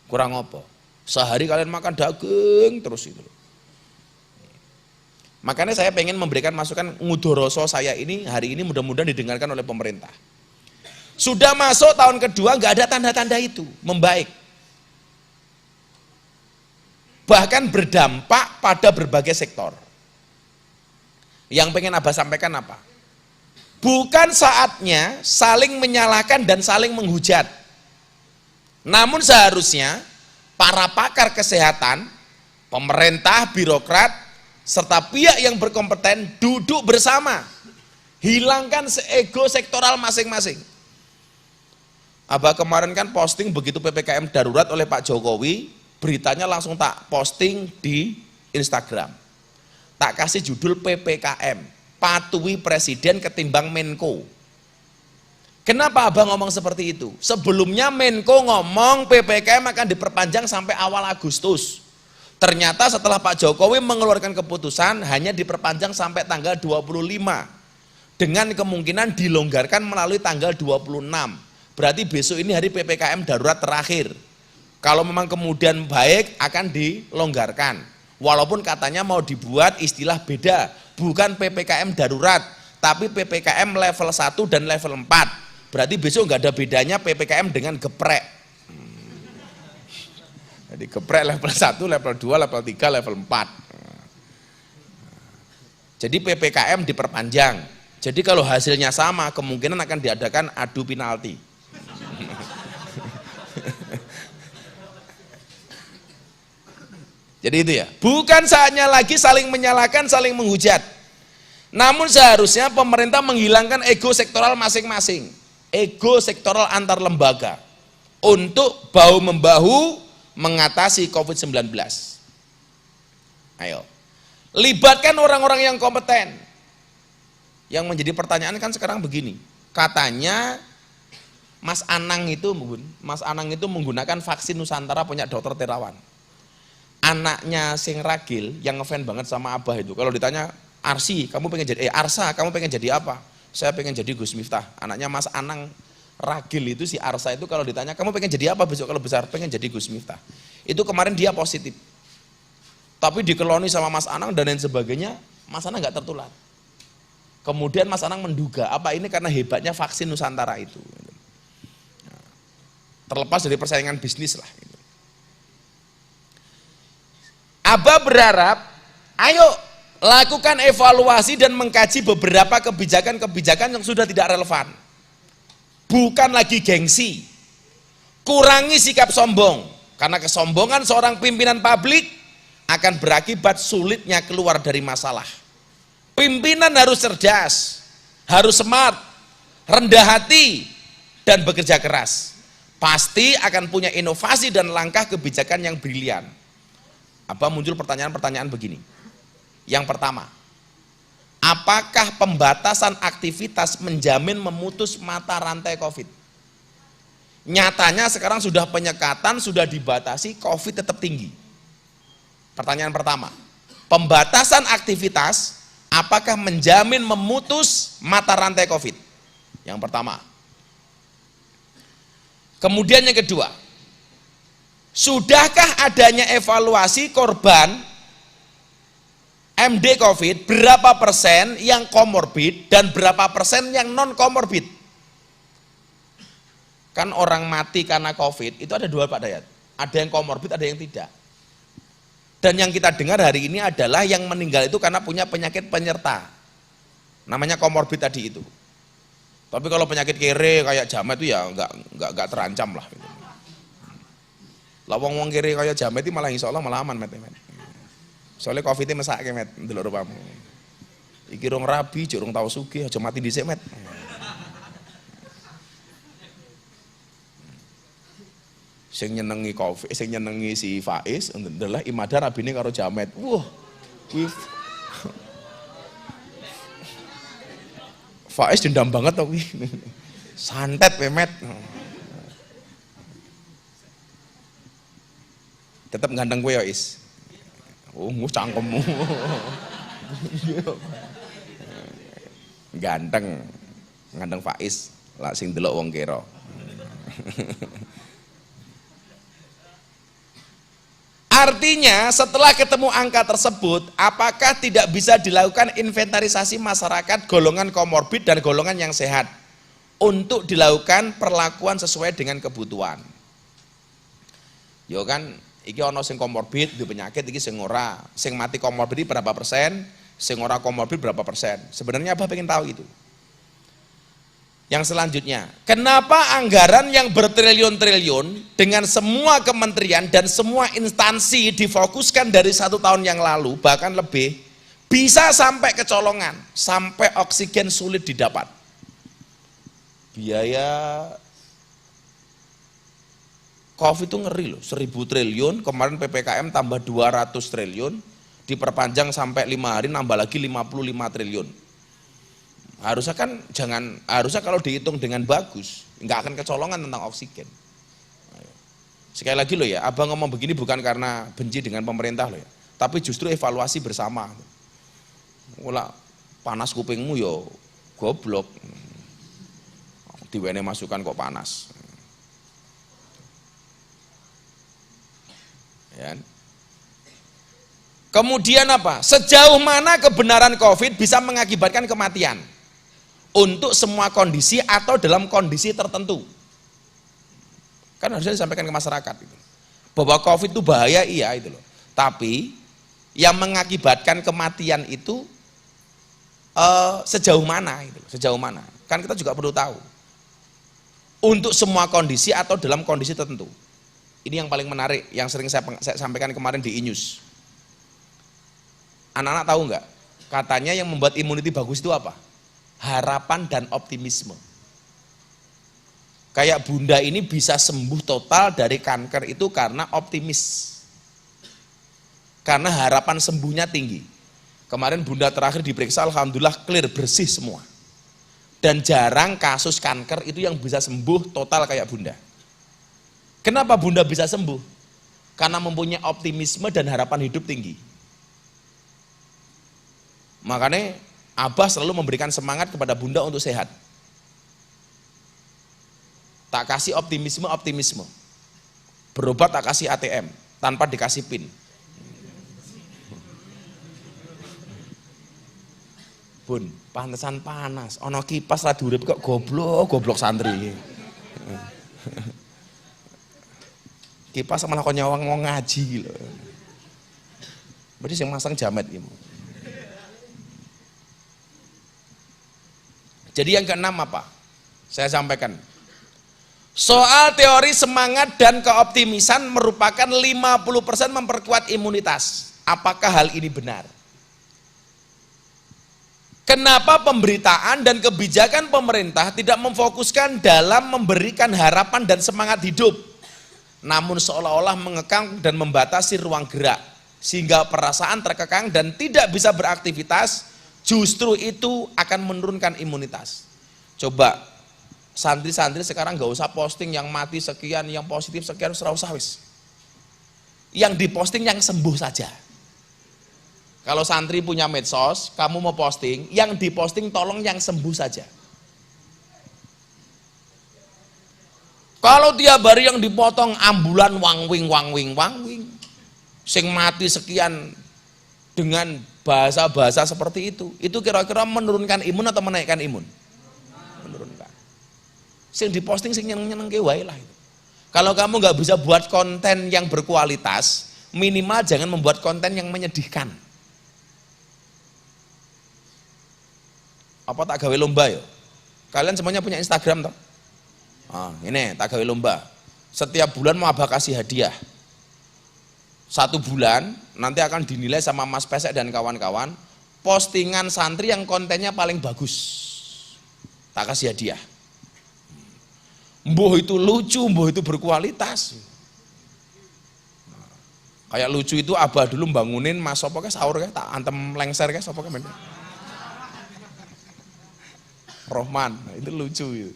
Kurang apa? Sehari kalian makan daging terus itu. Makanya saya pengen memberikan masukan ngudoroso saya ini hari ini mudah-mudahan didengarkan oleh pemerintah. Sudah masuk tahun kedua nggak ada tanda-tanda itu membaik. Bahkan berdampak pada berbagai sektor. Yang pengen Abah sampaikan apa? Bukan saatnya saling menyalahkan dan saling menghujat. Namun seharusnya para pakar kesehatan, pemerintah, birokrat, serta pihak yang berkompeten duduk bersama. Hilangkan ego sektoral masing-masing. Abah kemarin kan posting begitu PPKM darurat oleh Pak Jokowi, beritanya langsung tak posting di Instagram. Tak kasih judul PPKM. Patuhi presiden ketimbang Menko. Kenapa Abah ngomong seperti itu? Sebelumnya Menko ngomong PPKM akan diperpanjang sampai awal Agustus. Ternyata setelah Pak Jokowi mengeluarkan keputusan hanya diperpanjang sampai tanggal 25. Dengan kemungkinan dilonggarkan melalui tanggal 26. Berarti besok ini hari PPKM darurat terakhir. Kalau memang kemudian baik akan dilonggarkan. Walaupun katanya mau dibuat istilah beda, bukan PPKM darurat, tapi PPKM level 1 dan level 4. Berarti besok nggak ada bedanya PPKM dengan geprek. Jadi geprek level 1, level 2, level 3, level 4. Jadi PPKM diperpanjang. Jadi kalau hasilnya sama, kemungkinan akan diadakan adu penalti. Jadi itu ya, bukan saatnya lagi saling menyalahkan, saling menghujat. Namun seharusnya pemerintah menghilangkan ego sektoral masing-masing, ego sektoral antar lembaga untuk bahu-membahu mengatasi COVID-19. Ayo, libatkan orang-orang yang kompeten. Yang menjadi pertanyaan kan sekarang begini, katanya Mas Anang itu menggunakan vaksin Nusantara punya Dokter Terawan. Anaknya sing ragil yang ngefans banget sama Abah itu, kalau ditanya Arsi, kamu pengen jadi Arsa, kamu pengen jadi apa? Saya pengen jadi Gus Miftah. Anaknya Mas Anang ragil itu, si Arsa itu, kalau ditanya kamu pengen jadi apa besok kalau besar? Pengen jadi Gus Miftah. Itu kemarin dia positif, tapi dikeloni sama Mas Anang dan lain sebagainya. Mas Anang nggak tertular. Kemudian Mas Anang menduga apa ini karena hebatnya vaksin Nusantara itu. Terlepas dari persaingan bisnis lah. Abah berharap, ayo lakukan evaluasi dan mengkaji beberapa kebijakan-kebijakan yang sudah tidak relevan. Bukan lagi gengsi. Kurangi sikap sombong, karena kesombongan seorang pimpinan publik akan berakibat sulitnya keluar dari masalah. Pimpinan harus cerdas, harus smart, rendah hati, dan bekerja keras. Pasti akan punya inovasi dan langkah kebijakan yang brilian. Apa muncul pertanyaan-pertanyaan begini. Yang pertama, apakah pembatasan aktivitas menjamin memutus mata rantai COVID? Nyatanya sekarang sudah penyekatan, sudah dibatasi, COVID tetap tinggi. Pertanyaan pertama, pembatasan aktivitas apakah menjamin memutus mata rantai COVID? Yang pertama. Kemudian yang kedua, sudahkah adanya evaluasi korban MD COVID, berapa persen yang komorbid dan berapa persen yang non komorbid? Kan orang mati karena COVID itu ada dua Pak Dayat, ada yang komorbid, ada yang tidak. Dan yang kita dengar hari ini adalah yang meninggal itu karena punya penyakit penyerta, namanya komorbid tadi itu. Tapi kalau penyakit kere kayak Jamet itu ya nggak terancam lah. Gitu. Lah wong kere kayak Jamet itu malah insya Allah malah aman. Soalnya Covid-nya mesake met ndelok rupamu. Iki rong rabi, jek rong tau sugih, aja mati dhisik met. Sing nyenengi Covid, sing nyenengi si Faiz, adalah Imada rabine karo Jamet. Wah, kuwi Faiz dendam banget tau kuwi. Santet pemet. Tetep ganteng kowe ya, Is. Oh, cangkemmu. Ganteng. Ganteng Faiz, lak sing delok wong kira. Artinya setelah ketemu angka tersebut, apakah tidak bisa dilakukan inventarisasi masyarakat golongan komorbid dan golongan yang sehat untuk dilakukan perlakuan sesuai dengan kebutuhan? Yo kan, iki ono sing komorbid, di penyakit iki sing ora, sing mati komorbid berapa persen, sing ora komorbid berapa persen. Sebenarnya Abah pengen tahu itu. Yang selanjutnya, kenapa anggaran yang bertriliun-triliun dengan semua kementerian dan semua instansi difokuskan dari 1 tahun yang lalu, bahkan lebih, bisa sampai kecolongan, sampai oksigen sulit didapat. Biaya Covid itu ngeri loh, 1.000 triliun, kemarin PPKM tambah 200 triliun, diperpanjang sampai 5 hari nambah lagi 55 triliun. Harusnya kan harusnya kalau dihitung dengan bagus, nggak akan kecolongan tentang oksigen. Sekali lagi loh ya, Abang ngomong begini bukan karena benci dengan pemerintah loh ya, tapi justru evaluasi bersama. Ulah panas kupingmu yo goblok, diwene masukan kok panas. Ya. Kemudian apa? Sejauh mana kebenaran COVID bisa mengakibatkan kematian? Untuk semua kondisi atau dalam kondisi tertentu. Kan harusnya disampaikan ke masyarakat itu. Bahwa COVID itu bahaya iya itu loh. Tapi yang mengakibatkan kematian itu sejauh mana itu, sejauh mana? Kan kita juga perlu tahu. Untuk semua kondisi atau dalam kondisi tertentu. Ini yang paling menarik yang sering saya sampaikan kemarin di Inews. Anak-anak tahu nggak? Katanya yang membuat imuniti bagus itu apa? Harapan dan optimisme. Kayak bunda ini bisa sembuh total dari kanker itu karena optimis. Karena harapan sembuhnya tinggi. Kemarin bunda terakhir diperiksa, alhamdulillah clear, bersih semua. Dan jarang kasus kanker itu yang bisa sembuh total kayak bunda. Kenapa bunda bisa sembuh? Karena mempunyai optimisme dan harapan hidup tinggi. Makanya Abah selalu memberikan semangat kepada bunda untuk sehat. Tak kasih optimisme. Berobat tak kasih ATM, tanpa dikasih PIN. Bun, pantesan panas, ono kipas ra diurip kok goblok santri. Kipas malah kok nyawang mau ngaji lho. Berarti sing masang jamet iki. Jadi yang keenam apa? Saya sampaikan. Soal teori semangat dan keoptimisan merupakan 50% memperkuat imunitas. Apakah hal ini benar? Kenapa pemberitaan dan kebijakan pemerintah tidak memfokuskan dalam memberikan harapan dan semangat hidup, namun seolah-olah mengekang dan membatasi ruang gerak, sehingga perasaan terkekang dan tidak bisa beraktivitas, justru itu akan menurunkan imunitas. Coba santri-santri sekarang nggak usah posting yang mati sekian, yang positif sekian, usah wis. Yang diposting yang sembuh saja. Kalau santri punya medsos, kamu mau posting, yang diposting tolong yang sembuh saja. Kalau tiap hari yang dipotong ambulan wangwing, sing mati sekian dengan bahasa-bahasa seperti itu kira-kira menurunkan imun atau menaikkan imun? Menurunkan. Sing diposting sing nyeneng-nyeneng ke wae lah itu. Kalau kamu nggak bisa buat konten yang berkualitas, minimal jangan membuat konten yang menyedihkan. Apa tak gawe lomba ya? Kalian semuanya punya Instagram toh? Ini tak gawe lomba. Setiap bulan mau Abah kasih hadiah. 1 bulan nanti akan dinilai sama Mas Pesek dan kawan-kawan postingan santri yang kontennya paling bagus, tak kasih hadiah. Mbuh itu lucu, mbuh itu berkualitas. Kayak lucu itu Abah dulu bangunin Mas sopo ke sahur ke tak antem lengser ke sopo ke men. Rohman, itu lucu itu.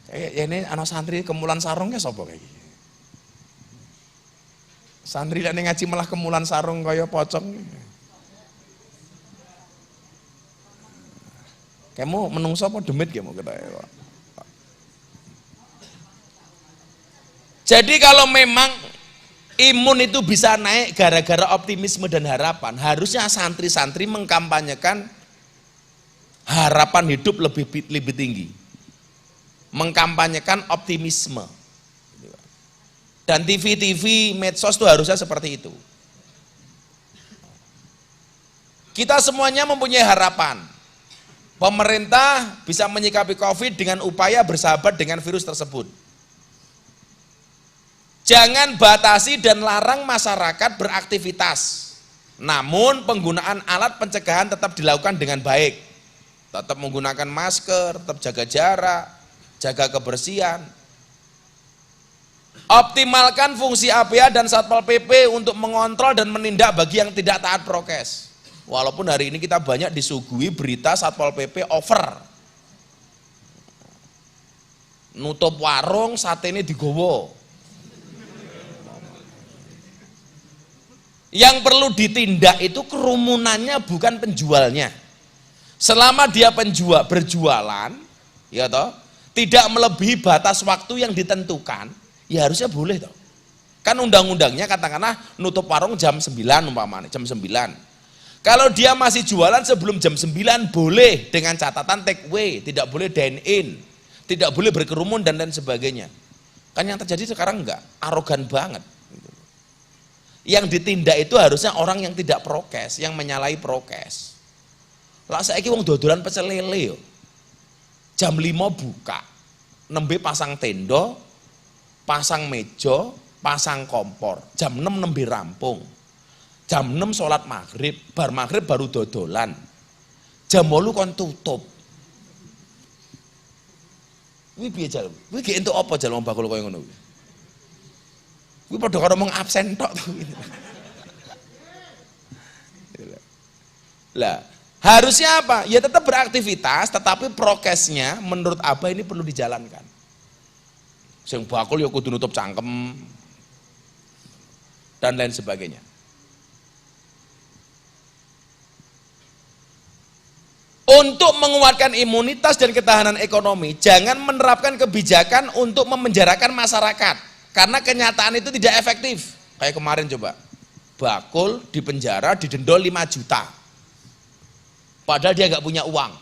Kayak ini anak santri kemulan sarung ke sopo kayak gitu. Santri lek ngaji malah kemulan sarung kaya pocong. Kamu menungso apa demit kamu kata ya. Jadi kalau memang imun itu bisa naik gara-gara optimisme dan harapan, harusnya santri-santri mengkampanyekan harapan hidup lebih tinggi, mengkampanyekan optimisme. Dan TV-TV, medsos itu harusnya seperti itu. Kita semuanya mempunyai harapan. Pemerintah bisa menyikapi COVID dengan upaya bersahabat dengan virus tersebut. Jangan batasi dan larang masyarakat beraktivitas. Namun penggunaan alat pencegahan tetap dilakukan dengan baik. Tetap menggunakan masker, tetap jaga jarak, jaga kebersihan. Optimalkan fungsi APA dan Satpol PP untuk mengontrol dan menindak bagi yang tidak taat prokes. Walaupun hari ini kita banyak disuguhi berita Satpol PP over. Nutup warung, sate ini digowo. Yang perlu ditindak itu kerumunannya bukan penjualnya. Selama dia berjualan, ya toh, tidak melebihi batas waktu yang ditentukan, ya harusnya boleh toh. Kan undang-undangnya katakanlah nutup warung jam 9 umpamanya, jam 9. Kalau dia masih jualan sebelum jam 9 boleh dengan catatan take away, tidak boleh dine in, tidak boleh berkerumun dan lain sebagainya. Kan yang terjadi sekarang enggak, arogan banget. Yang ditindak itu harusnya orang yang tidak prokes, yang menyalahi prokes. Lah saiki wong dodolan pecel lele yo. Jam 5 buka. Nembe pasang tenda, pasang meja, pasang kompor. Jam 6 nembe rampung. Jam 6 sholat maghrib, bar maghrib baru dodolan. Jam 8 kon tutup. Kuwi piye jal? Kuwi ge entuk apa jal wong bakul kaya ngono kuwi? Kuwi padha karo mung absen tok to. Lah, harusnya apa? Ya tetap beraktivitas, tetapi prokesnya menurut Abah ini perlu dijalankan. Sing bakul ya kudu nutup cangkem dan lain sebagainya. Untuk menguatkan imunitas dan ketahanan ekonomi, jangan menerapkan kebijakan untuk memenjarakan masyarakat. Karena kenyataan itu tidak efektif. Kayak kemarin coba, bakul di penjara didenda 5 juta. Padahal dia nggak punya uang.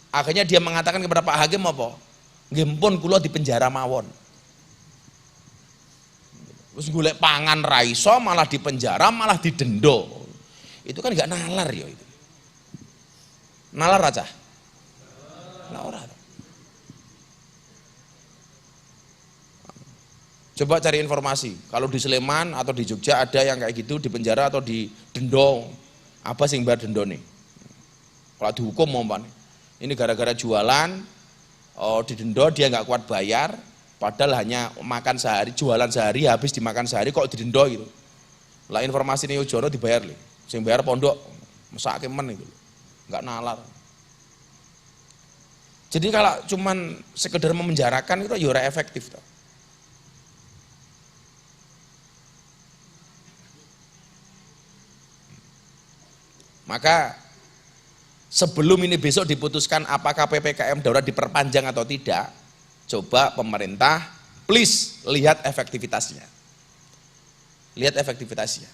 Akhirnya dia mengatakan kepada Pak Hakim apa? Nggih pun kula di penjara mawon. Terus golek pangan ra iso, malah di penjara, malah didenda. Itu kan nggak nalar ya itu. Nalar aja. Lah ora. Coba cari informasi, kalau di Sleman atau di Jogja ada yang kayak gitu di penjara atau di dendong. Apa sih yang bayar dendong nih? Kalau dihukum mau apa nih? Ini gara-gara jualan, di dendong dia nggak kuat bayar, padahal hanya makan sehari, jualan sehari, habis dimakan sehari kok di dendong gitu. Lah informasi ini Jono dibayar nih, yang bayar pondok, mesake men itu, nggak nalar. Jadi kalau cuman sekedar memenjarakan itu ya ora efektif toh. Maka sebelum ini besok diputuskan apakah PPKM darurat diperpanjang atau tidak, coba pemerintah please lihat efektivitasnya. Lihat efektivitasnya.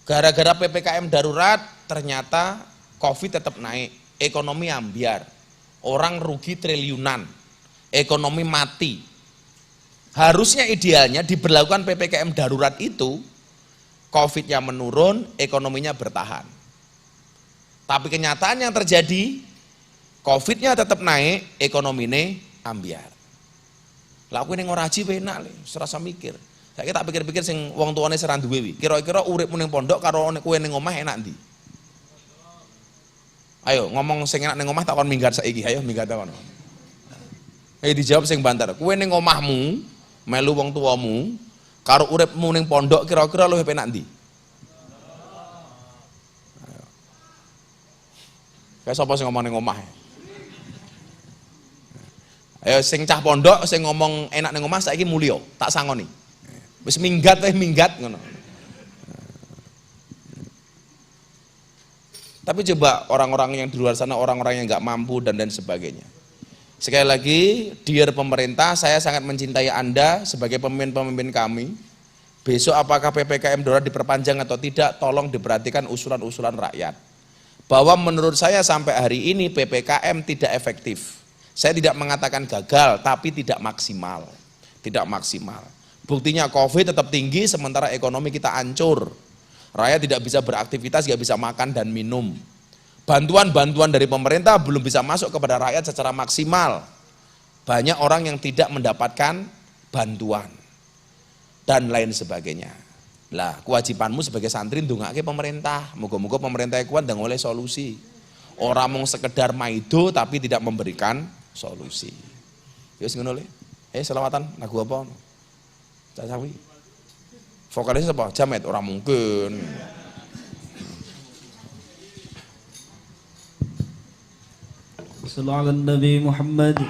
Gara-gara PPKM darurat ternyata COVID tetap naik, ekonomi ambiar, orang rugi triliunan, ekonomi mati. Harusnya idealnya diberlakukan PPKM darurat itu, COVID-nya menurun, ekonominya bertahan. Tapi kenyataan yang terjadi, COVID-nya tetap naik, ekonomi ini ambiar. Lah aku ini ngoraji enak, serasa mikir. Saiki tak pikir-pikir sing wong tuane seran duwe wi. Kira-kira uripmu ning pondok karo kowe ning omah enak ndi? Ayo ngomong sing enak ning omah tak kon minggat saiki. Ayo minggat kono. Ayo dijawab sing banter. Kowe ning omahmu melu wong tuamu karo uripmu ning pondok kira-kira luwih penak ndi? Ayo. Kayak sapa sing ngomong ning omah? Ayo sing cah pondok sing ngomong enak ning omah saiki mulya, tak sangoni. Wis minggat ngono. Tapi coba orang-orang yang di luar sana, orang-orang yang nggak mampu dan lain sebagainya. Sekali lagi, dear pemerintah, saya sangat mencintai Anda sebagai pemimpin-pemimpin kami. Besok apakah PPKM darurat diperpanjang atau tidak, tolong diperhatikan usulan-usulan rakyat. Bahwa menurut saya sampai hari ini PPKM tidak efektif. Saya tidak mengatakan gagal, tapi tidak maksimal. Tidak maksimal. Buktinya COVID tetap tinggi, sementara ekonomi kita hancur. Rakyat tidak bisa beraktivitas, tidak bisa makan dan minum. Bantuan-bantuan dari pemerintah belum bisa masuk kepada rakyat secara maksimal. Banyak orang yang tidak mendapatkan bantuan. Dan lain sebagainya. Lah, kewajibanmu sebagai santri ndongake pemerintah. Moga-moga pemerintah kuat dan oleh solusi. Orang mau sekedar maido tapi tidak memberikan solusi. Wis ngono le. Selawatan lagu apa? Cak Sawi. Vokalisnya apa? Jamet, orang mungkin. Sallallahu alaihi Nabi Muhammad.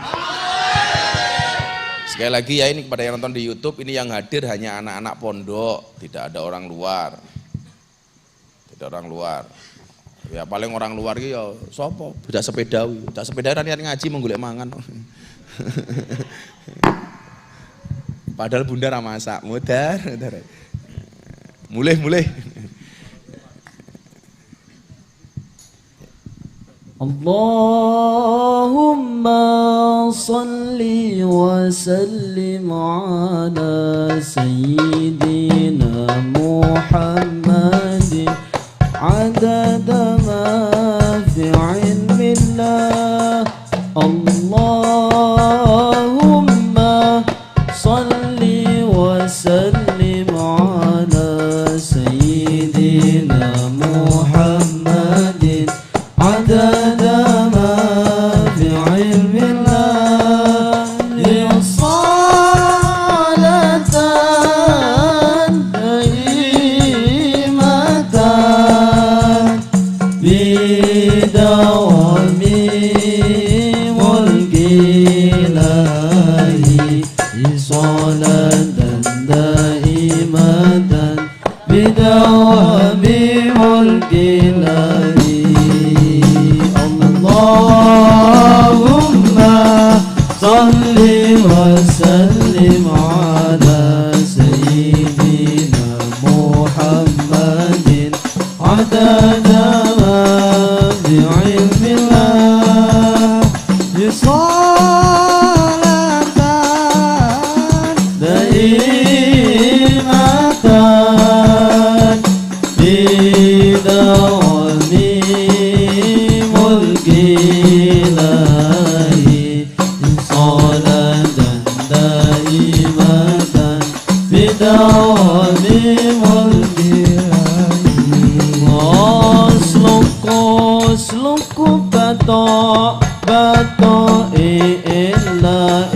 Sekali lagi ya, ini kepada yang nonton di YouTube, ini yang hadir hanya anak-anak pondok, tidak ada orang luar. Tidak orang luar. Ya paling orang luar ki ya sapa? Beda sepeda wi. Tak sepeda ra niat ngaji menggolek mangan. Padahal bunda ra masak, mudar. Mulih. Allahumma salli wa sallim ala sayyidina Muhammadin adada ma fi ilmillah. Allahumma salli wa sallim ala sayyidina Muhammadin adada ma fi ilmillah. Ya salatan daimatan bidawami mulkilahi. Salatan daimatan bidawami mulkilahi. Allahumma salli wa sallim ala sayyidina Muhammadin adada ma fi ilmillah. Salatan daimatan bidawami mulkilahi. Salatan daimatan bidawami mulkilahi. Sluku bato illa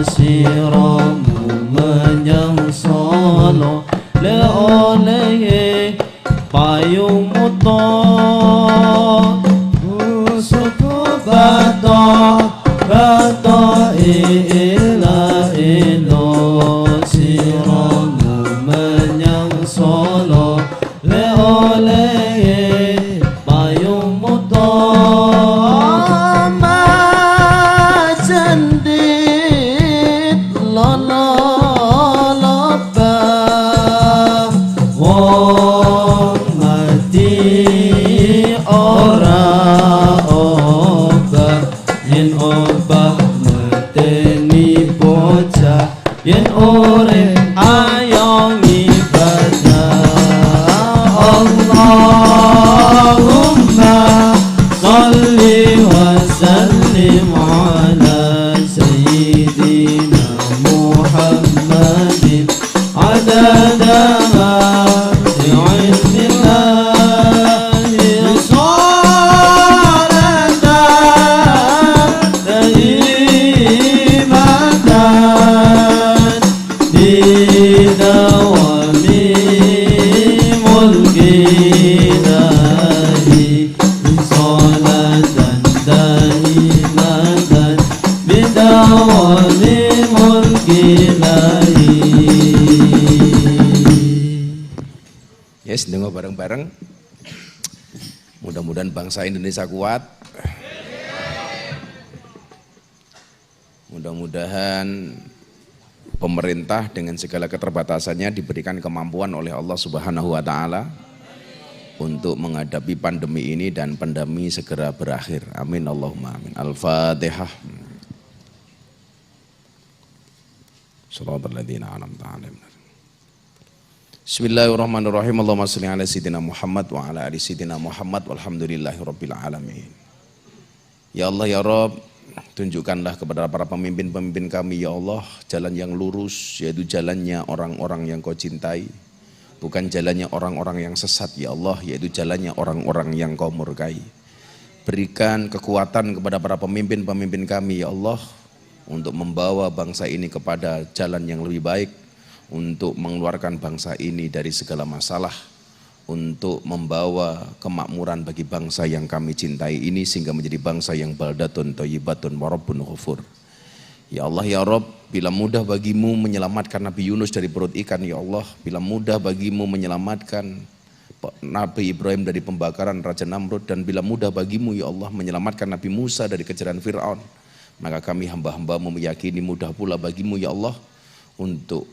siramu menyang solo le oleh payung muto. Suku bato illa siramu menyang solo le oleh payung muto. Majendit loloba wong mati ora obah. Yen obah meteni bocah, yen urip ayo ngibadah. Allahumma salli wa sallim ala sayyidina Muhammadin ilahi. Yes, dengar bareng-bareng. Mudah-mudahan bangsa Indonesia kuat. Mudah-mudahan pemerintah dengan segala keterbatasannya diberikan kemampuan oleh Allah Subhanahu wa taala untuk menghadapi pandemi ini dan pandemi segera berakhir. Amin Allahumma amin. Al-Fatihah. Shiratal ladzina an'amta 'alaihim. Bismillahirrahmanirrahim. Allahumma shalli ala sayyidina Muhammad wa ala ali sayyidina Muhammad walhamdulillahirabbil alamin. Ya Allah ya Rabb, tunjukkanlah kepada para pemimpin-pemimpin kami ya Allah jalan yang lurus, yaitu jalannya orang-orang yang Kau cintai, bukan jalannya orang-orang yang sesat ya Allah, yaitu jalannya orang-orang yang Kau murkai. Berikan kekuatan kepada para pemimpin-pemimpin kami ya Allah untuk membawa bangsa ini kepada jalan yang lebih baik, untuk mengeluarkan bangsa ini dari segala masalah, untuk membawa kemakmuran bagi bangsa yang kami cintai ini sehingga menjadi bangsa yang baldatun thayyibatun wa rabbun ghafur. Ya Allah ya Rabb, bila mudah bagimu menyelamatkan Nabi Yunus dari perut ikan ya Allah, bila mudah bagimu menyelamatkan Nabi Ibrahim dari pembakaran Raja Namrud, dan bila mudah bagimu ya Allah menyelamatkan Nabi Musa dari kejaran Fir'aun, maka kami hamba-hambamu meyakini mudah pula bagimu ya Allah untuk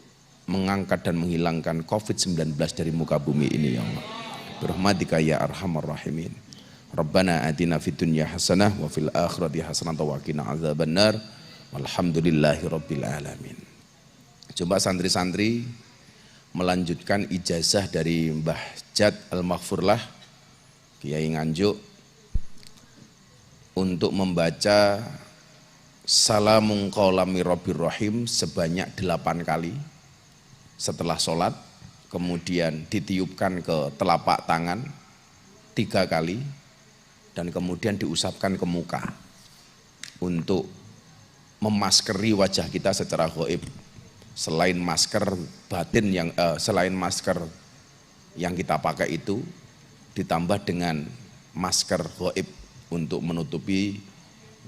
mengangkat dan menghilangkan COVID-19 dari muka bumi ini ya Allah. Birahmatika ya arhamar rahimin. Rabbana atina fid dunya hasanah wa fil akhirati hasanah wa qina adzabannar. Walhamdulillahi rabbil alamin. Coba santri-santri melanjutkan ijazah dari Mbah Jad Al-Maghfurlah Kiai Nganjuk untuk membaca Salamun Qaulami Rabbir Rahim sebanyak 8 kali setelah sholat, kemudian ditiupkan ke telapak tangan 3 kali, dan kemudian diusapkan ke muka untuk memaskeri wajah kita secara gaib. Selain masker batin selain masker yang kita pakai itu, ditambah dengan masker gaib untuk menutupi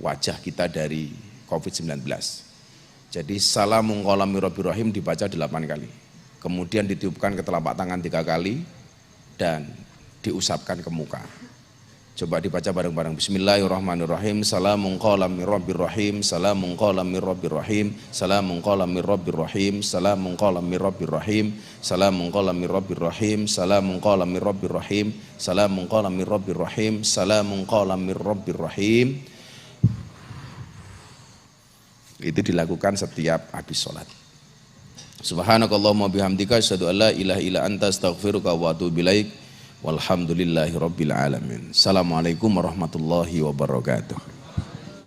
wajah kita dari COVID-19. Jadi Salamun Qaulami Rabbir Rahim dibaca 8 kali. Kemudian ditiupkan ke telapak tangan 3 kali dan diusapkan ke muka. Coba dibaca bareng-bareng. Bismillahirrahmanirrahim. Salamun Qaulami Rabbir Rahim. Salamun Qaulami Rabbir Rahim. Salamun Qaulami Rabbir Rahim. Salamun Qaulami Rabbir Rahim. Salamun Qaulami Rabbir Rahim. Salamun Qaulami Rabbir Rahim. Salamun Qaulami Rabbir Rahim. Salamun Qaulami Rabbir Rahim. Itu dilakukan setiap habis sholat. Subhanakallahumma bihamdika asyhadu an la ilaha illa anta astaghfiruka wa atubu ilaik. Walhamdulillahi rabbil alamin. Assalamualaikum warahmatullahi wabarakatuh.